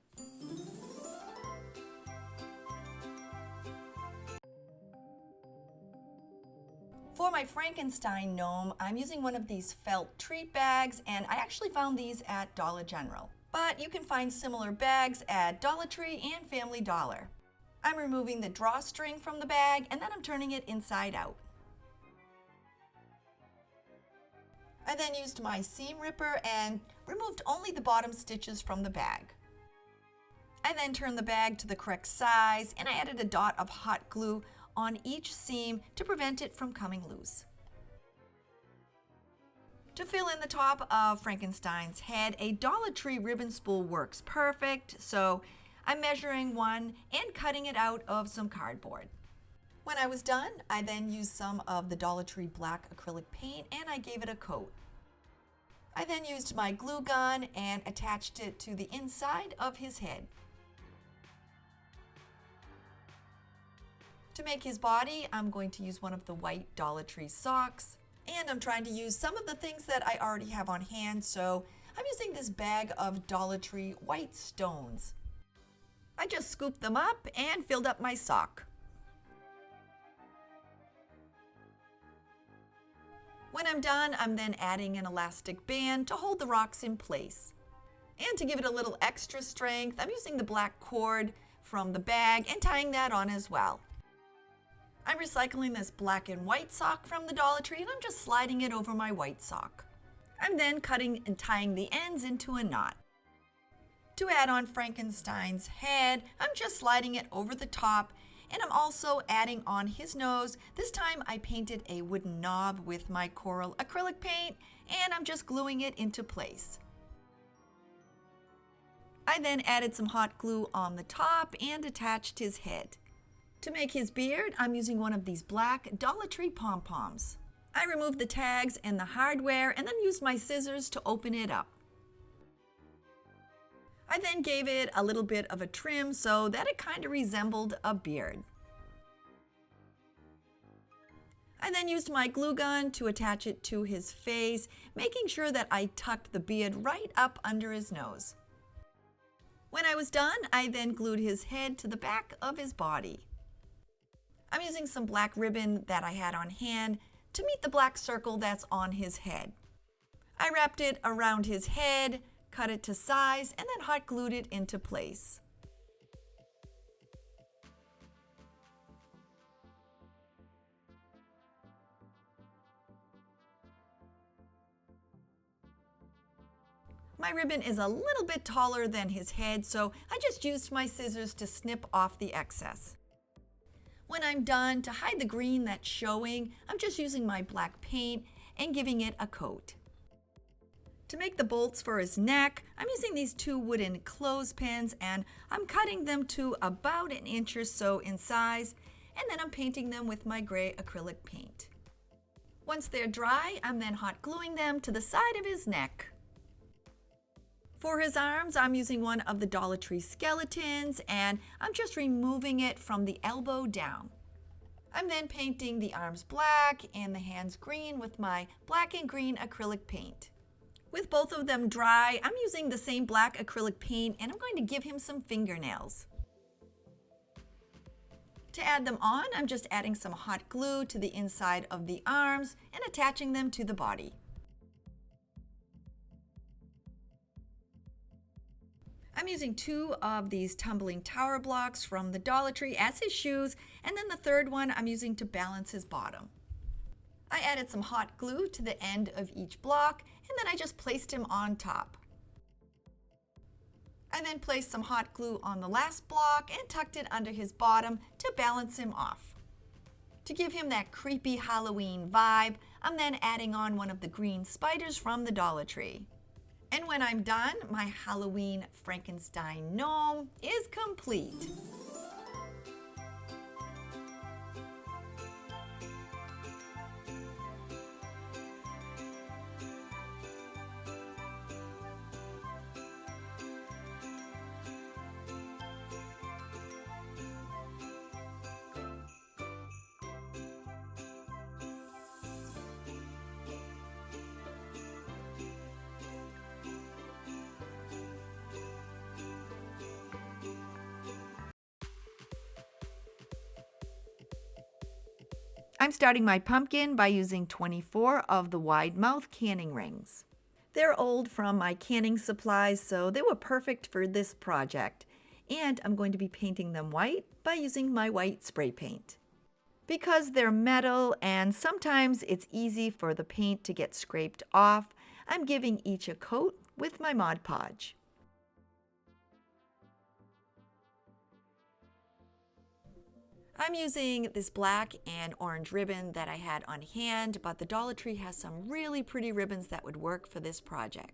For my Frankenstein gnome, I'm using one of these felt treat bags, and I actually found these at Dollar General. But you can find similar bags at Dollar Tree and Family Dollar. I'm removing the drawstring from the bag, and then I'm turning it inside out. I then used my seam ripper and removed only the bottom stitches from the bag. I then turned the bag to the correct size, and I added a dot of hot glue on each seam to prevent it from coming loose. To fill in the top of Frankenstein's head, a Dollar Tree ribbon spool works perfect, so I'm measuring one and cutting it out of some cardboard. When I was done, I then used some of the Dollar Tree black acrylic paint and I gave it a coat. I then used my glue gun and attached it to the inside of his head. To make his body, I'm going to use one of the white Dollar Tree socks. And I'm trying to use some of the things that I already have on hand, so I'm using this bag of Dollar Tree white stones. I just scooped them up and filled up my sock. When I'm done, I'm then adding an elastic band to hold the rocks in place. And to give it a little extra strength, I'm using the black cord from the bag and tying that on as well. I'm recycling this black and white sock from the Dollar Tree, and I'm just sliding it over my white sock. I'm then cutting and tying the ends into a knot. To add on Frankenstein's head, I'm just sliding it over the top, and I'm also adding on his nose. This time I painted a wooden knob with my coral acrylic paint, and I'm just gluing it into place. I then added some hot glue on the top and attached his head. To make his beard, I'm using one of these black Dollar Tree pom-poms. I removed the tags and the hardware and then used my scissors to open it up. I then gave it a little bit of a trim so that it kind of resembled a beard. I then used my glue gun to attach it to his face, making sure that I tucked the beard right up under his nose. When I was done, I then glued his head to the back of his body. I'm using some black ribbon that I had on hand to meet the black circle that's on his head. I wrapped it around his head, cut it to size, and then hot glued it into place. My ribbon is a little bit taller than his head, so I just used my scissors to snip off the excess. When I'm done, to hide the green that's showing, I'm just using my black paint and giving it a coat. To make the bolts for his neck, I'm using these 2 wooden clothespins and I'm cutting them to about 1 inch or so in size, and then I'm painting them with my gray acrylic paint. Once they're dry, I'm then hot gluing them to the side of his neck. For his arms, I'm using one of the Dollar Tree skeletons and I'm just removing it from the elbow down. I'm then painting the arms black and the hands green with my black and green acrylic paint. With both of them dry, I'm using the same black acrylic paint and I'm going to give him some fingernails. To add them on, I'm just adding some hot glue to the inside of the arms and attaching them to the body. I'm using 2 of these tumbling tower blocks from the Dollar Tree as his shoes, and then the 3rd one I'm using to balance his bottom. I added some hot glue to the end of each block, and then I just placed him on top. I then placed some hot glue on the last block and tucked it under his bottom to balance him off. To give him that creepy Halloween vibe, I'm then adding on one of the green spiders from the Dollar Tree. And when I'm done, my Halloween Frankenstein gnome is complete. I'm starting my pumpkin by using 24 of the wide mouth canning rings. They're old from my canning supplies, so they were perfect for this project. And I'm going to be painting them white by using my white spray paint. Because they're metal and sometimes it's easy for the paint to get scraped off, I'm giving each a coat with my Mod Podge. I'm using this black and orange ribbon that I had on hand, but the Dollar Tree has some really pretty ribbons that would work for this project.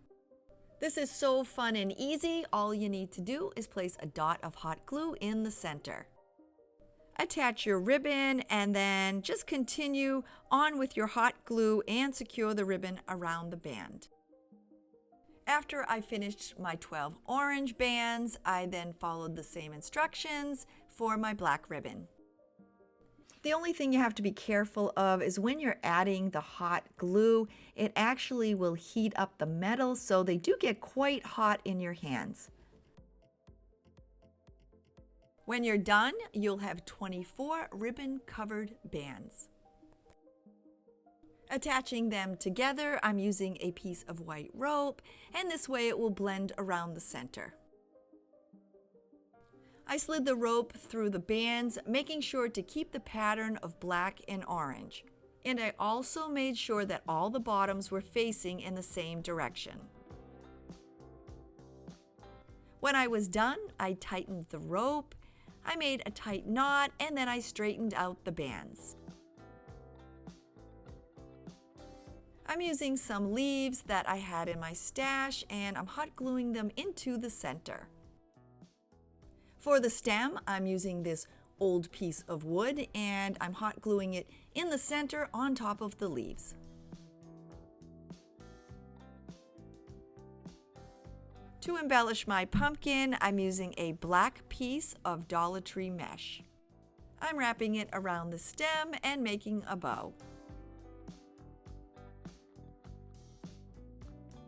This is so fun and easy. All you need to do is place a dot of hot glue in the center. Attach your ribbon and then just continue on with your hot glue and secure the ribbon around the band. After I finished my 12 orange bands, I then followed the same instructions for my black ribbon. The only thing you have to be careful of is when you're adding the hot glue, it actually will heat up the metal, so they do get quite hot in your hands. When you're done, you'll have 24 ribbon-covered bands. Attaching them together, I'm using a piece of white rope, and this way it will blend around the center. I slid the rope through the bands, making sure to keep the pattern of black and orange. And I also made sure that all the bottoms were facing in the same direction. When I was done, I tightened the rope, I made a tight knot, and then I straightened out the bands. I'm using some leaves that I had in my stash, and I'm hot gluing them into the center. For the stem, I'm using this old piece of wood and I'm hot gluing it in the center on top of the leaves. To embellish my pumpkin, I'm using a black piece of Dollar Tree mesh. I'm wrapping it around the stem and making a bow.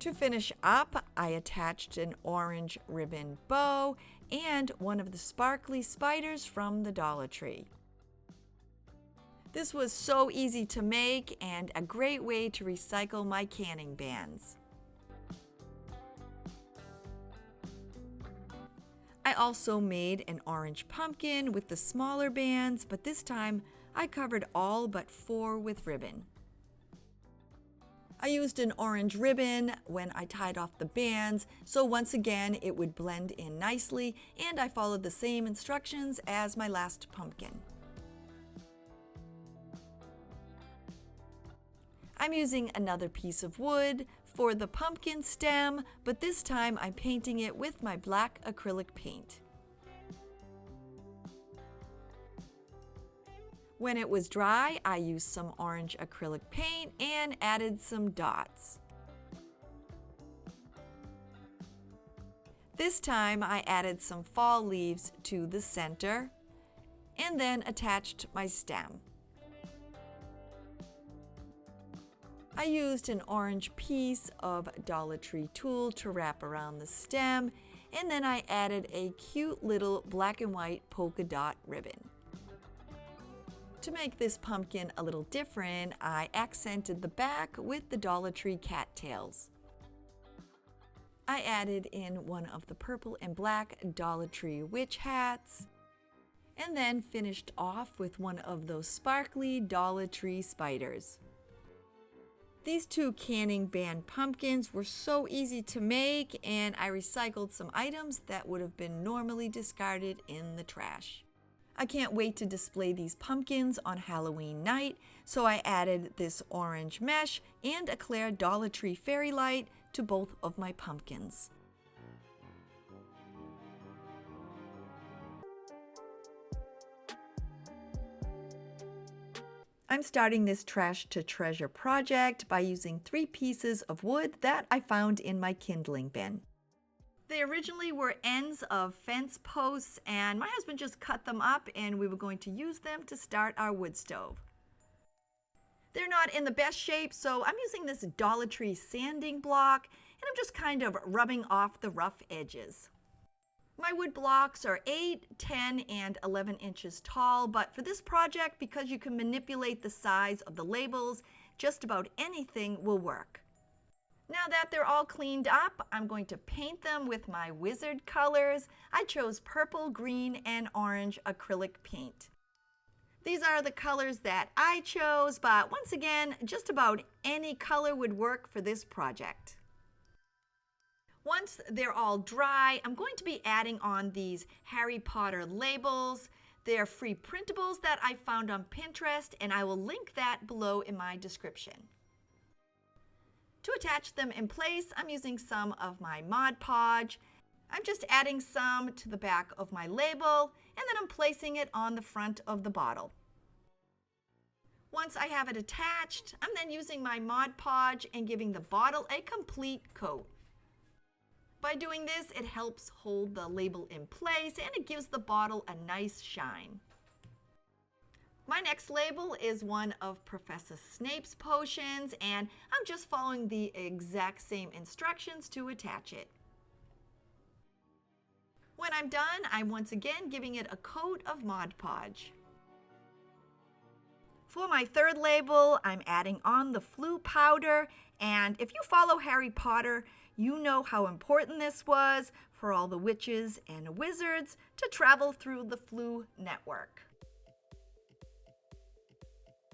To finish up, I attached an orange ribbon bow and one of the sparkly spiders from the Dollar Tree. This was so easy to make and a great way to recycle my canning bands. I also made an orange pumpkin with the smaller bands, but this time I covered all but 4 with ribbon. I used an orange ribbon when I tied off the bands, so once again it would blend in nicely, and I followed the same instructions as my last pumpkin. I'm using another piece of wood for the pumpkin stem, but this time I'm painting it with my black acrylic paint. When it was dry, I used some orange acrylic paint and added some dots. This time I added some fall leaves to the center and then attached my stem. I used an orange piece of Dollar Tree tulle to wrap around the stem, and then I added a cute little black and white polka dot ribbon. To make this pumpkin a little different, I accented the back with the Dollar Tree cattails. I added in one of the purple and black Dollar Tree witch hats, and then finished off with one of those sparkly Dollar Tree spiders. These 2 canning band pumpkins were so easy to make, and I recycled some items that would have been normally discarded in the trash. I can't wait to display these pumpkins on Halloween night, so I added this orange mesh and a clear Dollar Tree fairy light to both of my pumpkins. I'm starting this trash to treasure project by using 3 pieces of wood that I found in my kindling bin. They originally were ends of fence posts, and my husband just cut them up and we were going to use them to start our wood stove. They're not in the best shape, so I'm using this Dollar Tree sanding block and I'm just kind of rubbing off the rough edges. My wood blocks are 8, 10, and 11 inches tall, but for this project, because you can manipulate the size of the labels, just about anything will work. Now that they're all cleaned up, I'm going to paint them with my wizard colors. I chose purple, green, and orange acrylic paint. These are the colors that I chose, but once again, just about any color would work for this project. Once they're all dry, I'm going to be adding on these Harry Potter labels. They're free printables that I found on Pinterest, and I will link that below in my description. To attach them in place, I'm using some of my Mod Podge. I'm just adding some to the back of my label, and then I'm placing it on the front of the bottle. Once I have it attached, I'm then using my Mod Podge and giving the bottle a complete coat. By doing this, it helps hold the label in place and it gives the bottle a nice shine. My next label is one of Professor Snape's potions, and I'm just following the exact same instructions to attach it. When I'm done, I'm once again giving it a coat of Mod Podge. For my third label, I'm adding on the Floo powder, and if you follow Harry Potter, you know how important this was for all the witches and wizards to travel through the Floo network.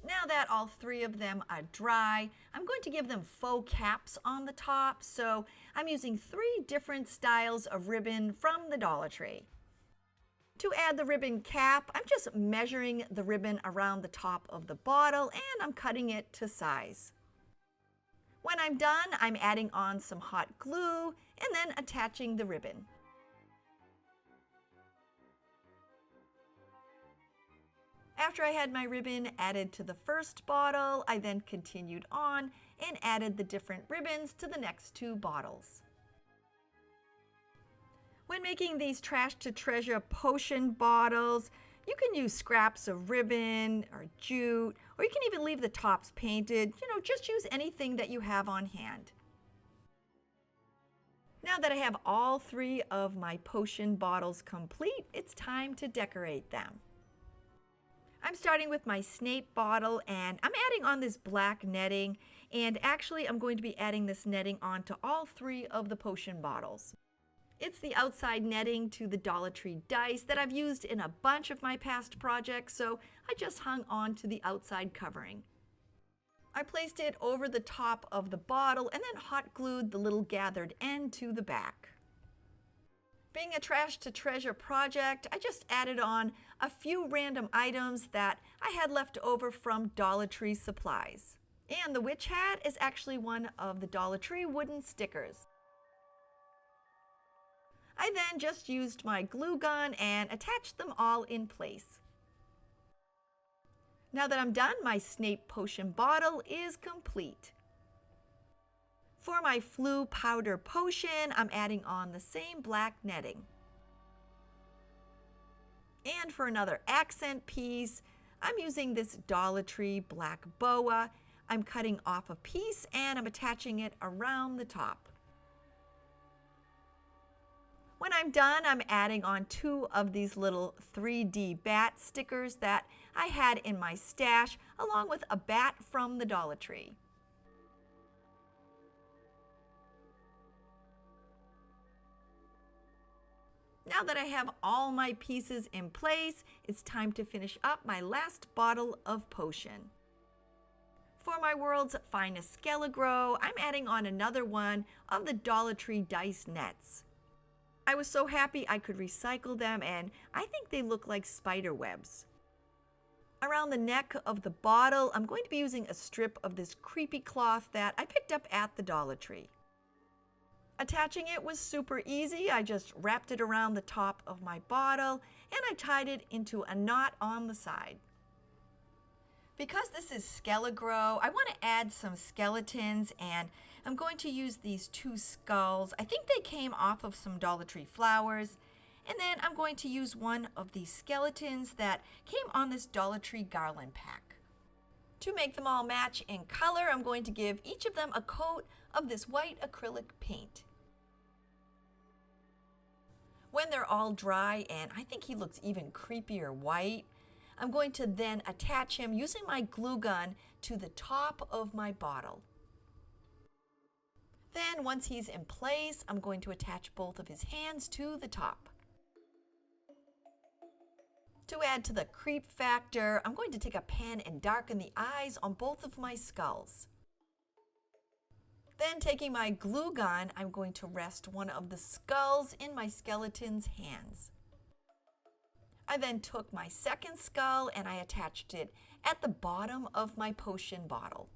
Now that all 3 of them are dry, I'm going to give them faux caps on the top, so I'm using 3 different styles of ribbon from the Dollar Tree. To add the ribbon cap, I'm just measuring the ribbon around the top of the bottle and I'm cutting it to size. When I'm done, I'm adding on some hot glue and then attaching the ribbon. After I had my ribbon added to the first bottle, I then continued on and added the different ribbons to the next 2 bottles. When making these trash to treasure potion bottles, you can use scraps of ribbon or jute, or you can even leave the tops painted. Just use anything that you have on hand. Now that I have all 3 of my potion bottles complete, it's time to decorate them. I'm starting with my Snape bottle and I'm adding on this black netting, and actually I'm going to be adding this netting onto all 3 of the potion bottles. It's the outside netting to the Dollar Tree dice that I've used in a bunch of my past projects, so I just hung on to the outside covering. I placed it over the top of the bottle and then hot glued the little gathered end to the back. Being a trash to treasure project, I just added on a few random items that I had left over from Dollar Tree supplies. And the witch hat is actually one of the Dollar Tree wooden stickers. I then just used my glue gun and attached them all in place. Now that I'm done, my Snape potion bottle is complete. For my Flu powder potion, I'm adding on the same black netting. And for another accent piece, I'm using this Dollar Tree black boa. I'm cutting off a piece and I'm attaching it around the top. When I'm done, I'm adding on 2 of these little 3D bat stickers that I had in my stash, along with a bat from the Dollar Tree. Now that I have all my pieces in place, it's time to finish up my last bottle of potion. For my world's finest Skelegro, I'm adding on another one of the Dollar Tree dice nets. I was so happy I could recycle them, and I think they look like spider webs. Around the neck of the bottle, I'm going to be using a strip of this creepy cloth that I picked up at the Dollar Tree. Attaching it was super easy. I just wrapped it around the top of my bottle and I tied it into a knot on the side. Because this is Skelegro, I want to add some skeletons, and I'm going to use these 2 skulls. I think they came off of some Dollar Tree flowers. And then I'm going to use one of these skeletons that came on this Dollar Tree garland pack. To make them all match in color, I'm going to give each of them a coat of this white acrylic paint. When they're all dry, and I think he looks even creepier white, I'm going to then attach him using my glue gun to the top of my bottle. Then once he's in place, I'm going to attach both of his hands to the top. To add to the creep factor, I'm going to take a pen and darken the eyes on both of my skulls. Then taking my glue gun, I'm going to rest one of the skulls in my skeleton's hands. I then took my second skull and I attached it at the bottom of my potion bottle.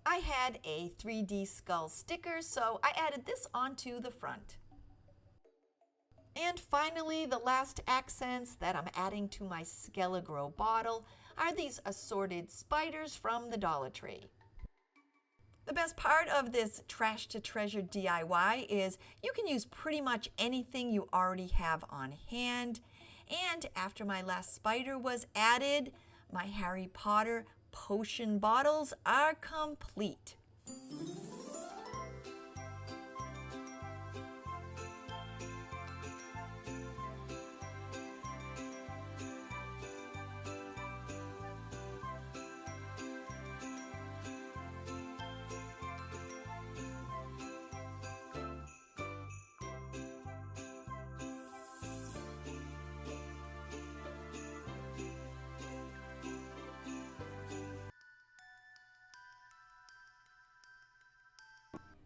I had a 3D skull sticker, so I added this onto the front. And finally, the last accents that I'm adding to my Skelegro bottle are these assorted spiders from the Dollar Tree. The best part of this Trash to Treasure DIY is you can use pretty much anything you already have on hand. And after my last spider was added, my Harry Potter potion bottles are complete.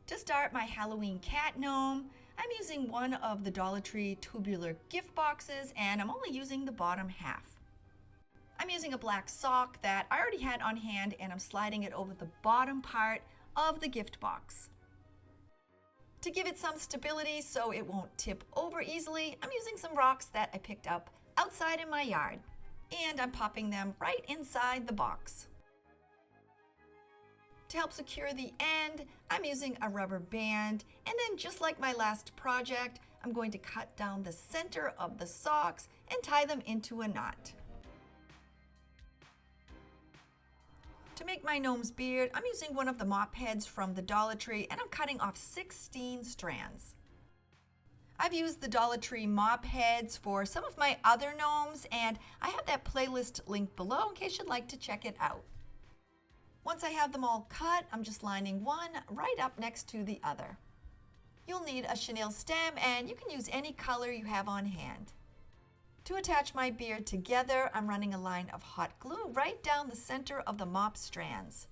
To start my Halloween cat gnome, I'm using one of the Dollar Tree tubular gift boxes, and I'm only using the bottom half. I'm using a black sock that I already had on hand, and I'm sliding it over the bottom part of the gift box. To give it some stability so it won't tip over easily, I'm using some rocks that I picked up outside in my yard, and I'm popping them right inside the box. To help secure the end, I'm using a rubber band, and then just like my last project, I'm going to cut down the center of the socks and tie them into a knot. To make my gnome's beard, I'm using one of the mop heads from the Dollar Tree and I'm cutting off 16 strands. I've used the Dollar Tree mop heads for some of my other gnomes and I have that playlist linked below in case you'd like to check it out. Once I have them all cut, I'm just lining one right up next to the other. You'll need a chenille stem and you can use any color you have on hand. To attach my beard together, I'm running a line of hot glue right down the center of the mop strands.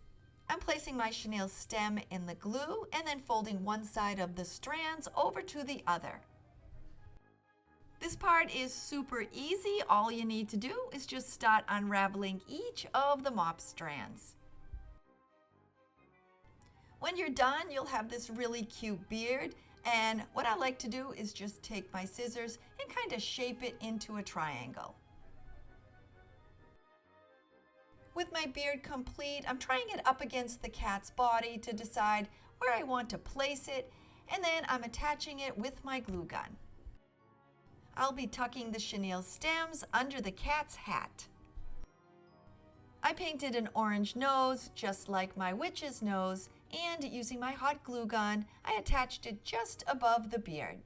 I'm placing my chenille stem in the glue and then folding one side of the strands over to the other. This part is super easy. All you need to do is just start unraveling each of the mop strands. When you're done, you'll have this really cute beard. And what I like to do is just take my scissors and kind of shape it into a triangle. With my beard complete, I'm trying it up against the cat's body to decide where I want to place it, and then I'm attaching it with my glue gun. I'll be tucking the chenille stems under the cat's hat. I painted an orange nose just like my witch's nose, and using my hot glue gun, I attached it just above the beard.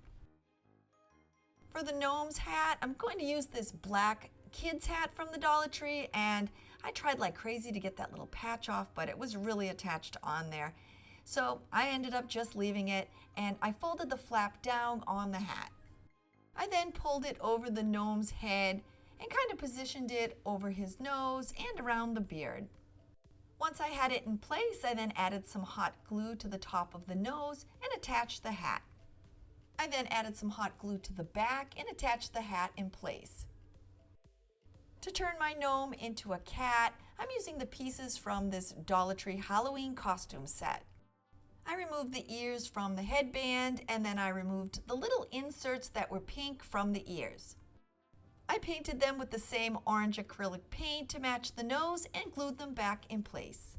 For the gnome's hat, I'm going to use this black kid's hat from the Dollar Tree, and I tried like crazy to get that little patch off, but it was really attached on there. So I ended up just leaving it, and I folded the flap down on the hat. I then pulled it over the gnome's head and kind of positioned it over his nose and around the beard. Once I had it in place, I then added some hot glue to the top of the nose and attached the hat. I then added some hot glue to the back and attached the hat in place. To turn my gnome into a cat, I'm using the pieces from this Dollar Tree Halloween costume set. I removed the ears from the headband and then I removed the little inserts that were pink from the ears. I painted them with the same orange acrylic paint to match the nose and glued them back in place.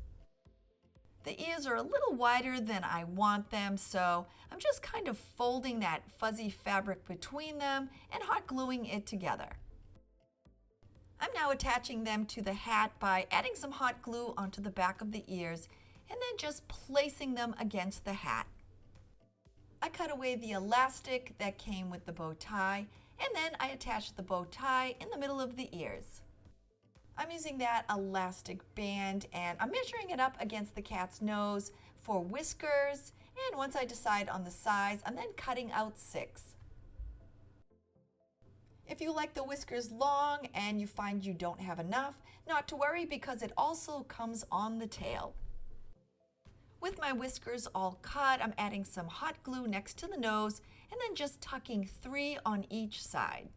The ears are a little wider than I want them, so I'm just kind of folding that fuzzy fabric between them and hot gluing it together. I'm now attaching them to the hat by adding some hot glue onto the back of the ears and then just placing them against the hat. I cut away the elastic that came with the bow tie, and then I attached the bow tie in the middle of the ears. I'm using that elastic band and I'm measuring it up against the cat's nose for whiskers, and once I decide on the size, I'm then cutting out 6. If you like the whiskers long and you find you don't have enough, not to worry because it also comes on the tail. With my whiskers all cut, I'm adding some hot glue next to the nose and then just tucking 3 on each side.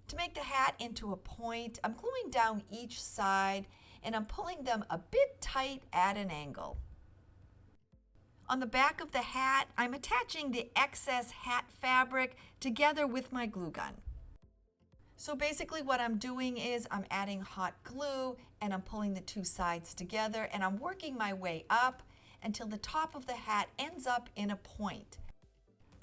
To make the hat into a point, I'm gluing down each side and I'm pulling them a bit tight at an angle. On the back of the hat, I'm attaching the excess hat fabric together with my glue gun. So basically what I'm doing is I'm adding hot glue and I'm pulling the 2 sides together and I'm working my way up until the top of the hat ends up in a point.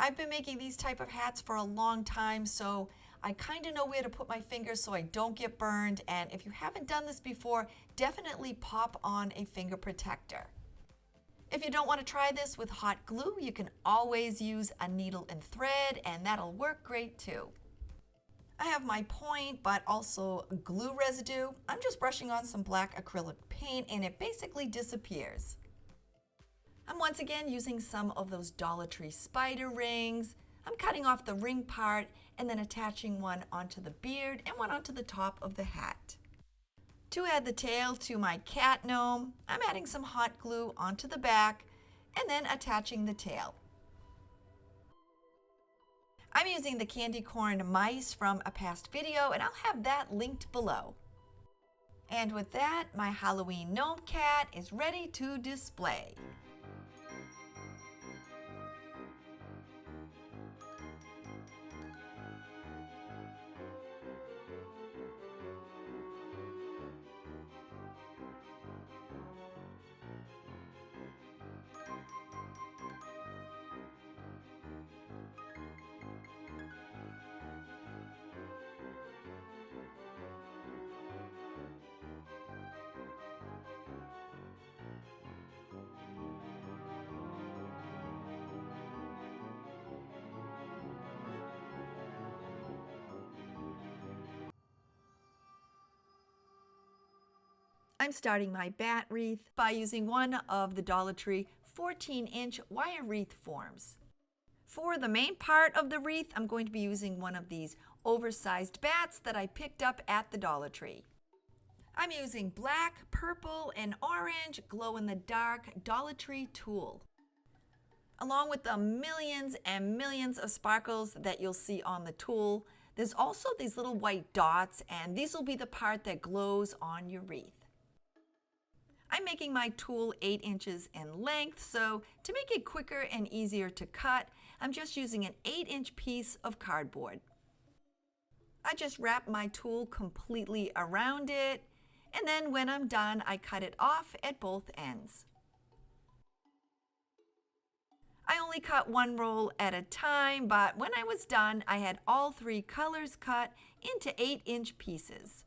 I've been making these type of hats for a long time, so I kind of know where to put my fingers so I don't get burned, and if you haven't done this before, definitely pop on a finger protector. If you don't want to try this with hot glue, you can always use a needle and thread and that'll work great too. I have my point, but also glue residue. I'm just brushing on some black acrylic paint and it basically disappears. I'm once again using some of those Dollar Tree spider rings. I'm cutting off the ring part and then attaching one onto the beard and one onto the top of the hat. To add the tail to my cat gnome, I'm adding some hot glue onto the back and then attaching the tail. I'm using the candy corn mice from a past video and I'll have that linked below. And with that, my Halloween gnome cat is ready to display. I'm starting my bat wreath by using one of the Dollar Tree 14-inch wire wreath forms. For the main part of the wreath, I'm going to be using one of these oversized bats that I picked up at the Dollar Tree. I'm using black, purple, and orange glow-in-the-dark Dollar Tree tulle. Along with the millions and millions of sparkles that you'll see on the tulle, there's also these little white dots, and these will be the part that glows on your wreath. I'm making my tulle 8 inches in length, so to make it quicker and easier to cut, I'm just using an 8-inch piece of cardboard. I just wrap my tulle completely around it, and then when I'm done, I cut it off at both ends. I only cut one roll at a time, but when I was done, I had all 3 colors cut into 8-inch pieces.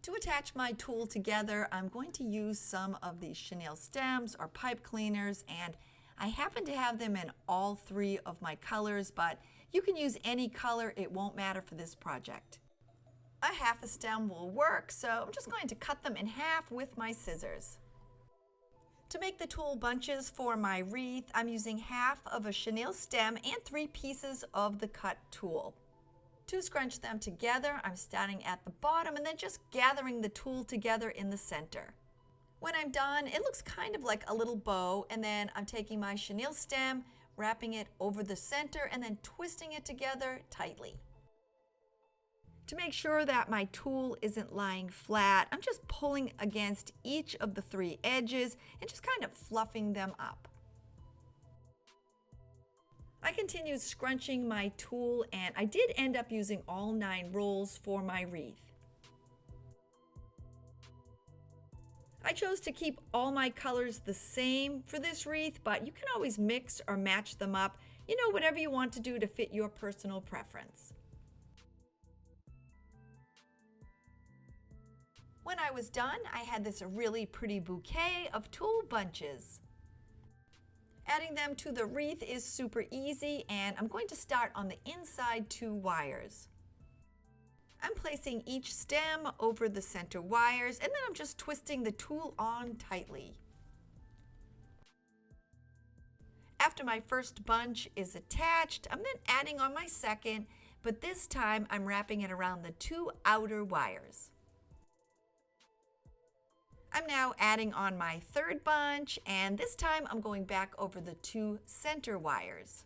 To attach my tulle together, I'm going to use some of these chenille stems or pipe cleaners, and I happen to have them in all 3 of my colors, but you can use any color, it won't matter for this project. A half a stem will work, so I'm just going to cut them in half with my scissors. To make the tulle bunches for my wreath, I'm using half of a chenille stem and 3 pieces of the cut tulle. To scrunch them together, I'm starting at the bottom and then just gathering the tulle together in the center. When I'm done, it looks kind of like a little bow, and then I'm taking my chenille stem, wrapping it over the center, and then twisting it together tightly. To make sure that my tulle isn't lying flat, I'm just pulling against each of the 3 edges and just kind of fluffing them up. I continued scrunching my tulle, and I did end up using all 9 rolls for my wreath. I chose to keep all my colors the same for this wreath, but you can always mix or match them up, whatever you want to do to fit your personal preference. When I was done, I had this really pretty bouquet of tulle bunches. Adding them to the wreath is super easy, and I'm going to start on the inside 2 wires. I'm placing each stem over the center wires, and then I'm just twisting the tulle on tightly. After my first bunch is attached, I'm then adding on my second, but this time I'm wrapping it around the 2 outer wires. I'm now adding on my third bunch, and this time I'm going back over the 2 center wires.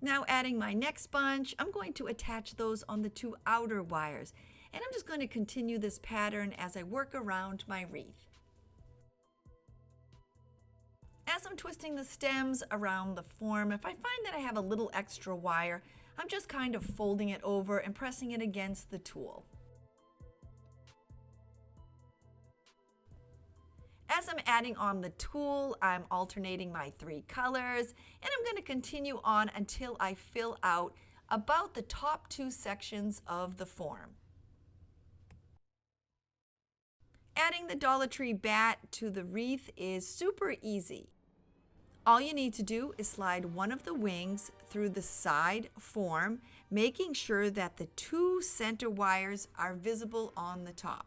Now adding my next bunch, I'm going to attach those on the 2 outer wires, and I'm just going to continue this pattern as I work around my wreath. As I'm twisting the stems around the form, if I find that I have a little extra wire, I'm just kind of folding it over and pressing it against the tulle. As I'm adding on the tulle, I'm alternating my 3 colors, and I'm going to continue on until I fill out about the top 2 sections of the form. Adding the Dollar Tree bat to the wreath is super easy. All you need to do is slide one of the wings through the side form, making sure that the 2 center wires are visible on the top.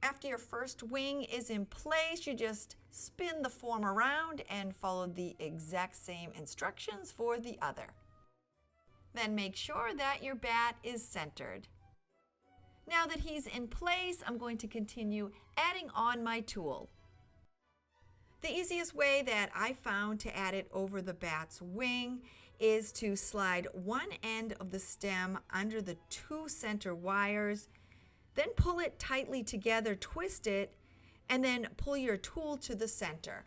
After your first wing is in place, you just spin the form around and follow the exact same instructions for the other. Then make sure that your bat is centered. Now that he's in place, I'm going to continue adding on my tulle. The easiest way that I found to add it over the bat's wing is to slide one end of the stem under the 2 center wires, then pull it tightly together, twist it, and then pull your tulle to the center.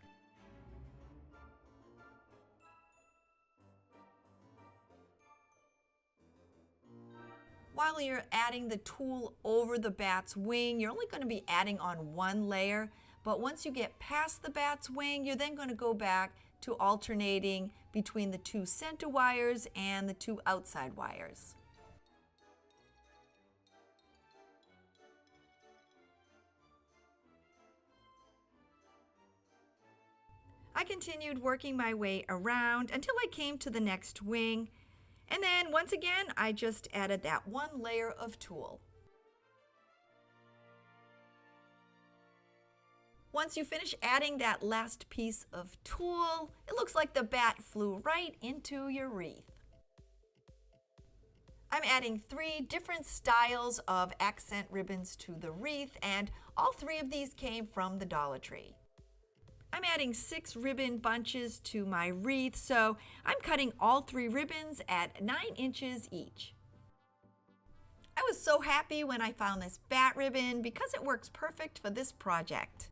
While you're adding the tulle over the bat's wing, you're only going to be adding on 1 layer, but once you get past the bat's wing, you're then going to go back to alternating between the 2 center wires and the 2 outside wires. I continued working my way around until I came to the next wing, and then once again I just added that 1 layer of tulle. Once you finish adding that last piece of tulle, it looks like the bat flew right into your wreath. I'm adding 3 different styles of accent ribbons to the wreath, and all 3 of these came from the Dollar Tree. I'm adding 6 ribbon bunches to my wreath, so I'm cutting all 3 ribbons at 9 inches each. I was so happy when I found this bat ribbon because it works perfect for this project.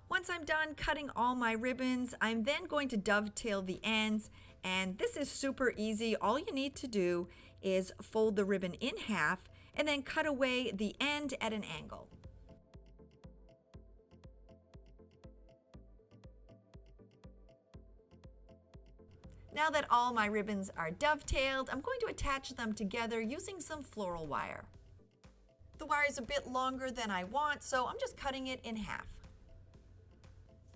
Once I'm done cutting all my ribbons, I'm then going to dovetail the ends, and this is super easy. All you need to do is fold the ribbon in half and then cut away the end at an angle. Now that all my ribbons are dovetailed, I'm going to attach them together using some floral wire. The wire is a bit longer than I want, so I'm just cutting it in half.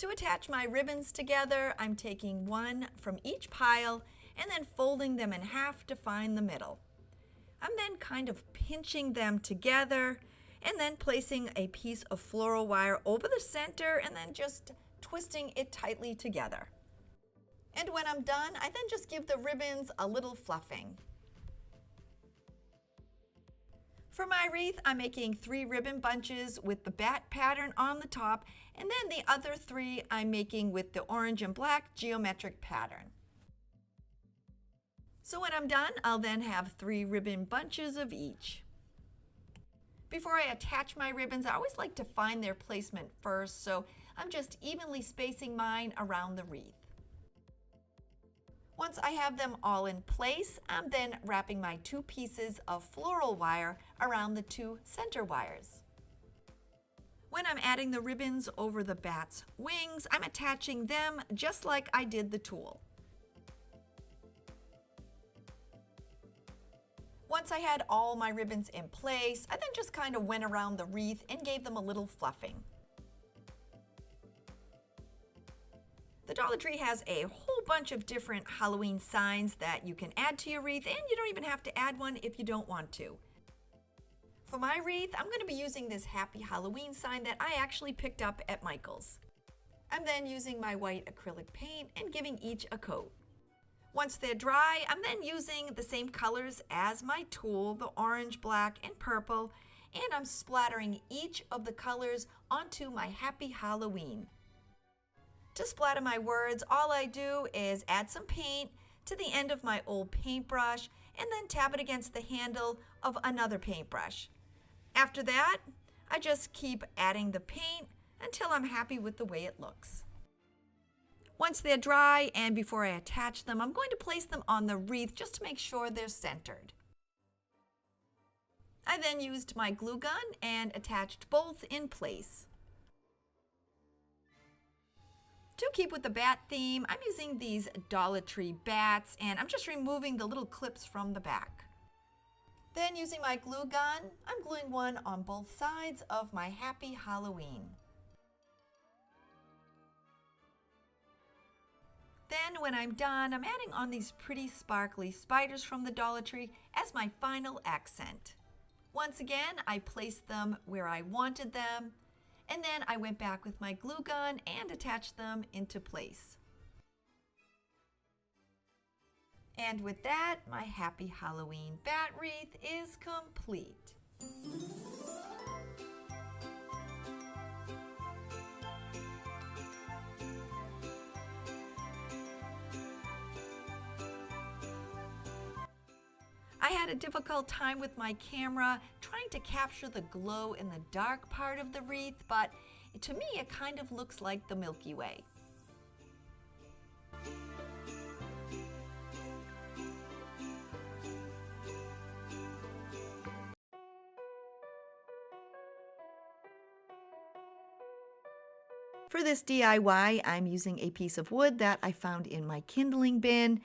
To attach my ribbons together, I'm taking one from each pile and then folding them in half to find the middle. I'm then kind of pinching them together and then placing a piece of floral wire over the center and then just twisting it tightly together. And when I'm done, I then just give the ribbons a little fluffing. For my wreath, I'm making 3 ribbon bunches with the bat pattern on the top, and then the other 3 I'm making with the orange and black geometric pattern. So when I'm done, I'll then have 3 ribbon bunches of each. Before I attach my ribbons, I always like to find their placement first, so I'm just evenly spacing mine around the wreath. Once I have them all in place, I'm then wrapping my 2 pieces of floral wire around the 2 center wires. When I'm adding the ribbons over the bat's wings, I'm attaching them just like I did the tulle. Once I had all my ribbons in place, I then just kind of went around the wreath and gave them a little fluffing. The Dollar Tree has a whole bunch of different Halloween signs that you can add to your wreath, and you don't even have to add one if you don't want to. For my wreath, I'm going to be using this Happy Halloween sign that I actually picked up at Michael's. I'm then using my white acrylic paint and giving each a coat. Once they're dry, I'm then using the same colors as my tulle, the orange, black, and purple, and I'm splattering each of the colors onto my Happy Halloween. To splatter my words, all I do is add some paint to the end of my old paintbrush and then tap it against the handle of another paintbrush. After that, I just keep adding the paint until I'm happy with the way it looks. Once they're dry and before I attach them, I'm going to place them on the wreath just to make sure they're centered. I then used my glue gun and attached both in place. To keep with the bat theme, I'm using these Dollar Tree bats, and I'm just removing the little clips from the back. Then using my glue gun, I'm gluing one on both sides of my Happy Halloween. Then when I'm done, I'm adding on these pretty sparkly spiders from the Dollar Tree as my final accent. Once again, I placed them where I wanted them, and then I went back with my glue gun and attached them into place. And with that, my Happy Halloween bat wreath is complete. I had a difficult time with my camera trying to capture the glow in the dark part of the wreath, but to me it kind of looks like the Milky Way. For this DIY, I'm using a piece of wood that I found in my kindling bin,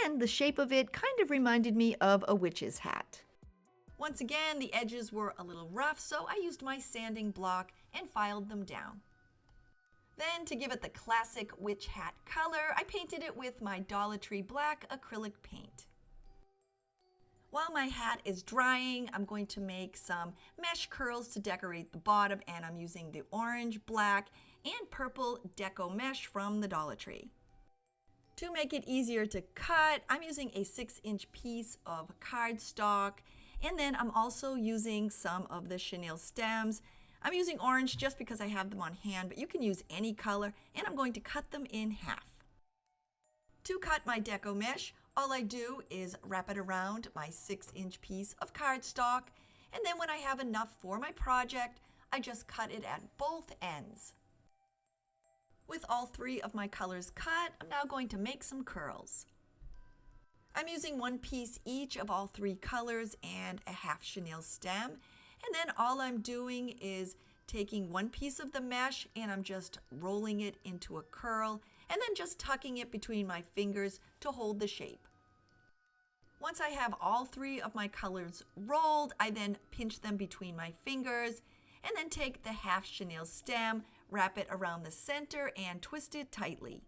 and the shape of it kind of reminded me of a witch's hat. Once again, the edges were a little rough, so I used my sanding block and filed them down. Then, to give it the classic witch hat color, I painted it with my Dollar Tree black acrylic paint. While my hat is drying, I'm going to make some mesh curls to decorate the bottom, and I'm using the orange, black, and purple deco mesh from the Dollar Tree. To make it easier to cut, I'm using a 6-inch piece of cardstock, and then I'm also using some of the chenille stems. I'm using orange just because I have them on hand, but you can use any color, and I'm going to cut them in half. To cut my deco mesh, all I do is wrap it around my 6-inch piece of cardstock, and then when I have enough for my project, I just cut it at both ends. With all 3 of my colors cut, I'm now going to make some curls. I'm using 1 piece each of all 3 colors and a half chenille stem, and then all I'm doing is taking 1 piece of the mesh and I'm just rolling it into a curl and then just tucking it between my fingers to hold the shape. Once I have all 3 of my colors rolled, I then pinch them between my fingers and then take the half chenille stem, wrap it around the center, and twist it tightly.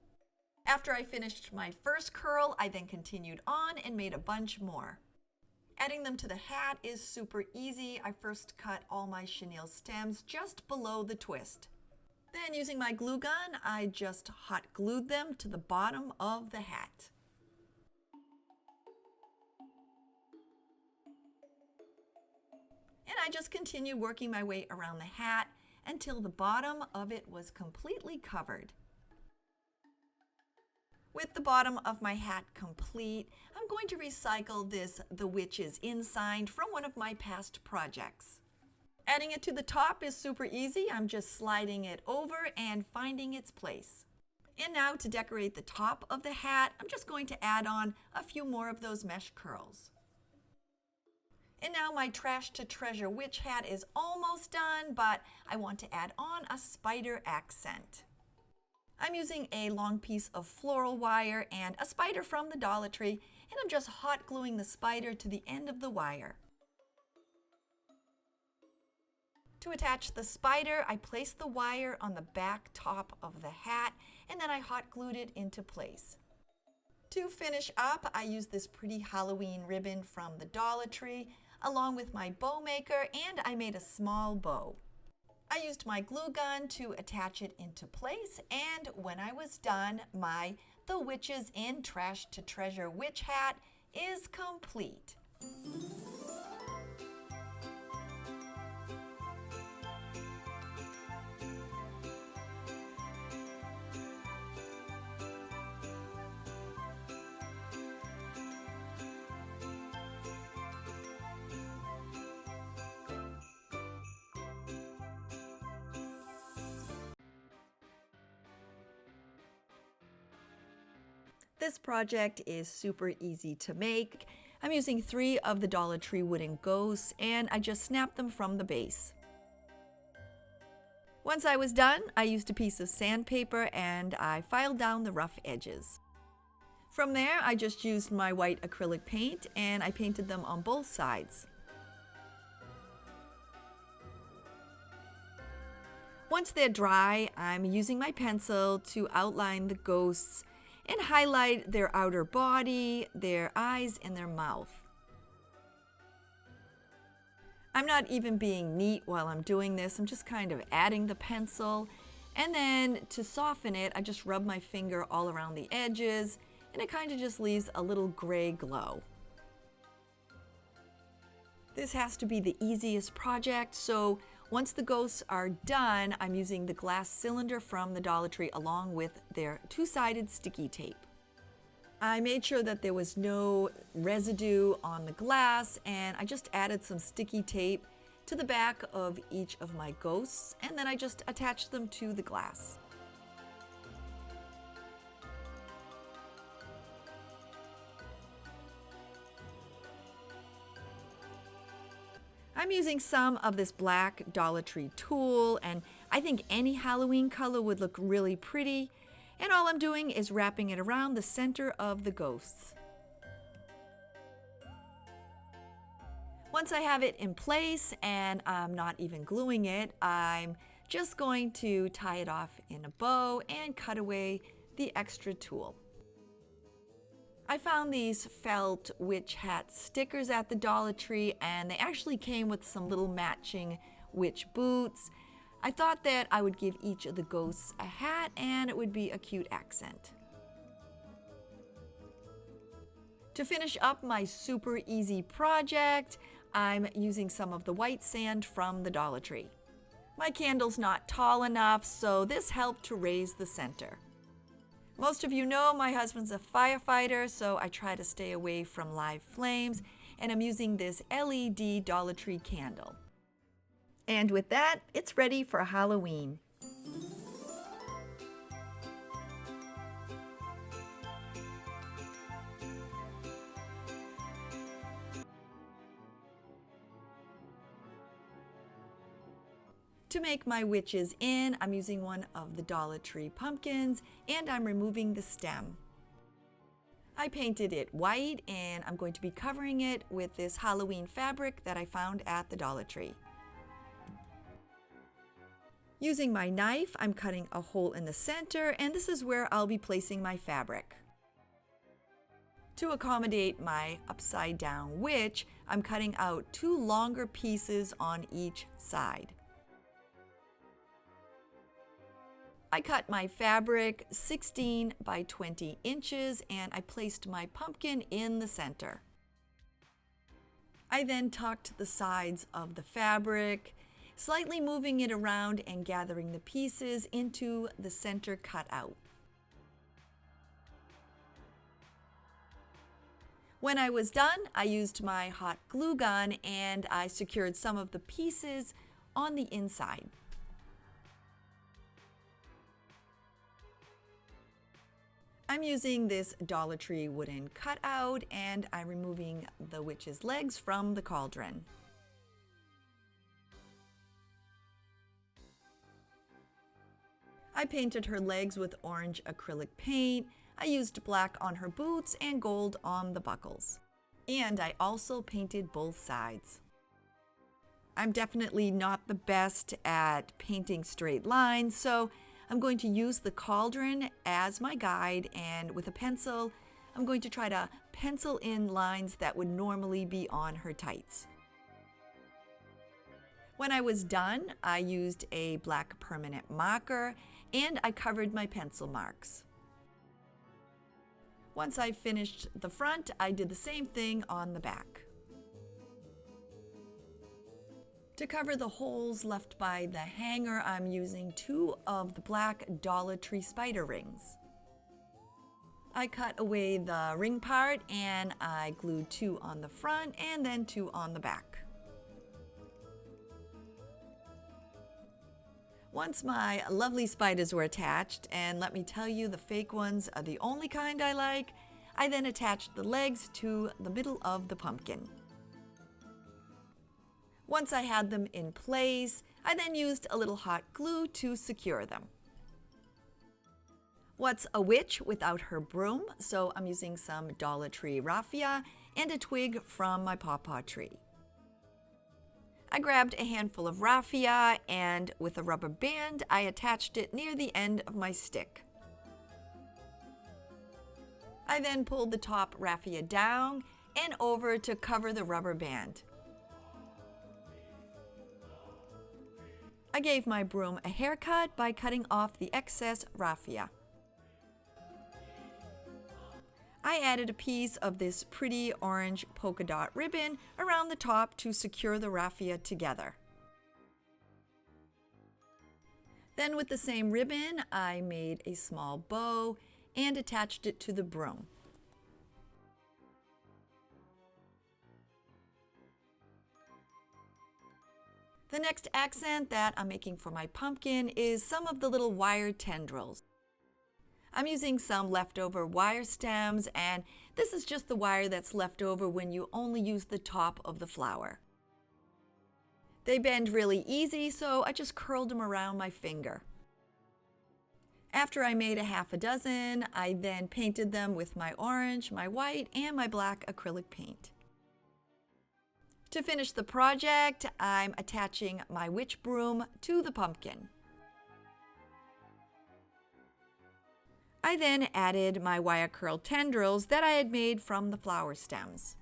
After I finished my first curl, I then continued on and made a bunch more. Adding them to the hat is super easy. I first cut all my chenille stems just below the twist. Then using my glue gun, I just hot glued them to the bottom of the hat. And I just continued working my way around the hat until the bottom of it was completely covered. With the bottom of my hat complete, I'm going to recycle this The Witch's Inside from one of my past projects. Adding it to the top is super easy. I'm just sliding it over and finding its place. And now to decorate the top of the hat, I'm just going to add on a few more of those mesh curls. And now my Trash to Treasure witch hat is almost done, but I want to add on a spider accent. I'm using a long piece of floral wire and a spider from the Dollar Tree, and I'm just hot gluing the spider to the end of the wire. To attach the spider, I placed the wire on the back top of the hat, and then I hot glued it into place. To finish up, I used this pretty Halloween ribbon from the Dollar Tree, along with my bow maker, and I made a small bow. I used my glue gun to attach it into place, and when I was done, my The Witches in Trash to Treasure witch hat is complete. This project is super easy to make. I'm using 3 of the Dollar Tree wooden ghosts, and I just snapped them from the base. Once I was done, I used a piece of sandpaper and I filed down the rough edges. From there, I just used my white acrylic paint and I painted them on both sides. Once they're dry, I'm using my pencil to outline the ghosts and highlight their outer body, their eyes, and their mouth. I'm not even being neat while I'm doing this. I'm just kind of adding the pencil, and then to soften it, I just rub my finger all around the edges, and it kind of just leaves a little gray glow. This has to be the easiest project, so once the ghosts are done, I'm using the glass cylinder from the Dollar Tree along with their 2-sided sticky tape. I made sure that there was no residue on the glass, and I just added some sticky tape to the back of each of my ghosts, and then I just attached them to the glass. I'm using some of this black Dollar Tree tulle, and I think any Halloween color would look really pretty. And all I'm doing is wrapping it around the center of the ghosts. Once I have it in place and I'm not even gluing it, I'm just going to tie it off in a bow and cut away the extra tulle. I found these felt witch hat stickers at the Dollar Tree, and they actually came with some little matching witch boots. I thought that I would give each of the ghosts a hat and it would be a cute accent. To finish up my super easy project, I'm using some of the white sand from the Dollar Tree. My candle's not tall enough, so this helped to raise the center. Most of you know my husband's a firefighter, so I try to stay away from live flames, and I'm using this LED Dollar Tree candle. And with that, it's ready for Halloween. To make my witches in, I'm using one of the Dollar Tree pumpkins and I'm removing the stem. I painted it white and I'm going to be covering it with this Halloween fabric that I found at the Dollar Tree. Using my knife, I'm cutting a hole in the center and this is where I'll be placing my fabric. To accommodate my upside down witch, I'm cutting out 2 longer pieces on each side. I cut my fabric 16 by 20 inches and I placed my pumpkin in the center. I then tucked the sides of the fabric, slightly moving it around and gathering the pieces into the center cutout. When I was done, I used my hot glue gun and I secured some of the pieces on the inside. I'm using this Dollar Tree wooden cutout and I'm removing the witch's legs from the cauldron. I painted her legs with orange acrylic paint. I used black on her boots and gold on the buckles. And I also painted both sides. I'm definitely not the best at painting straight lines, so I'm going to use the cauldron as my guide, and with a pencil, I'm going to try to pencil in lines that would normally be on her tights. When I was done, I used a black permanent marker and I covered my pencil marks. Once I finished the front, I did the same thing on the back. To cover the holes left by the hanger, I'm using 2 of the black Dollar Tree spider rings. I cut away the ring part and I glued 2 on the front and then 2 on the back. Once my lovely spiders were attached, and let me tell you, the fake ones are the only kind I like, I then attached the legs to the middle of the pumpkin. Once I had them in place, I then used a little hot glue to secure them. What's a witch without her broom? So I'm using some Dollar Tree raffia and a twig from my pawpaw tree. I grabbed a handful of raffia and with a rubber band, I attached it near the end of my stick. I then pulled the top raffia down and over to cover the rubber band. I gave my broom a haircut by cutting off the excess raffia. I added a piece of this pretty orange polka dot ribbon around the top to secure the raffia together. Then with the same ribbon, I made a small bow and attached it to the broom. The next accent that I'm making for my pumpkin is some of the little wire tendrils. I'm using some leftover wire stems, and this is just the wire that's left over when you only use the top of the flower. They bend really easy, so I just curled them around my finger. After I made a half a dozen, I then painted them with my orange, my white, and my black acrylic paint. To finish the project, I'm attaching my witch broom to the pumpkin. I then added my wire curl tendrils that I had made from the flower stems.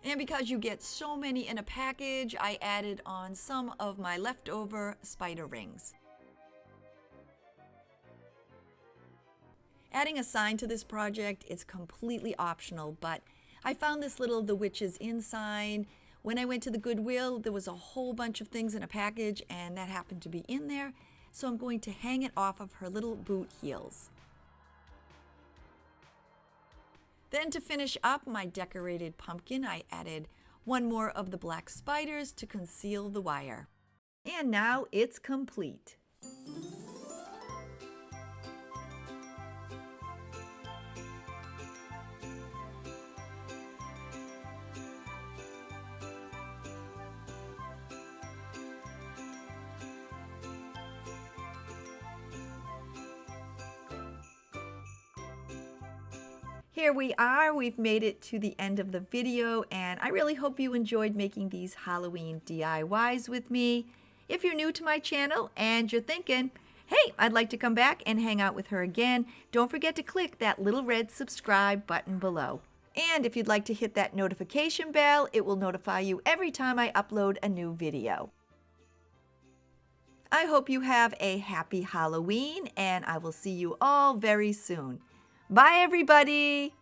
And because you get so many in a package, I added on some of my leftover spider rings. Adding a sign to this project is completely optional, but I found this little The Witches In sign. When I went to the Goodwill, there was a whole bunch of things in a package, and that happened to be in there, so I'm going to hang it off of her little boot heels. Then to finish up my decorated pumpkin, I added one more of the black spiders to conceal the wire. And now it's complete. Here we are, we've made it to the end of the video, and I really hope you enjoyed making these Halloween DIYs with me. If you're new to my channel and you're thinking, hey, I'd like to come back and hang out with her again, don't forget to click that little red subscribe button below. And if you'd like to hit that notification bell, it will notify you every time I upload a new video. I hope you have a happy Halloween, and I will see you all very soon. Bye, everybody!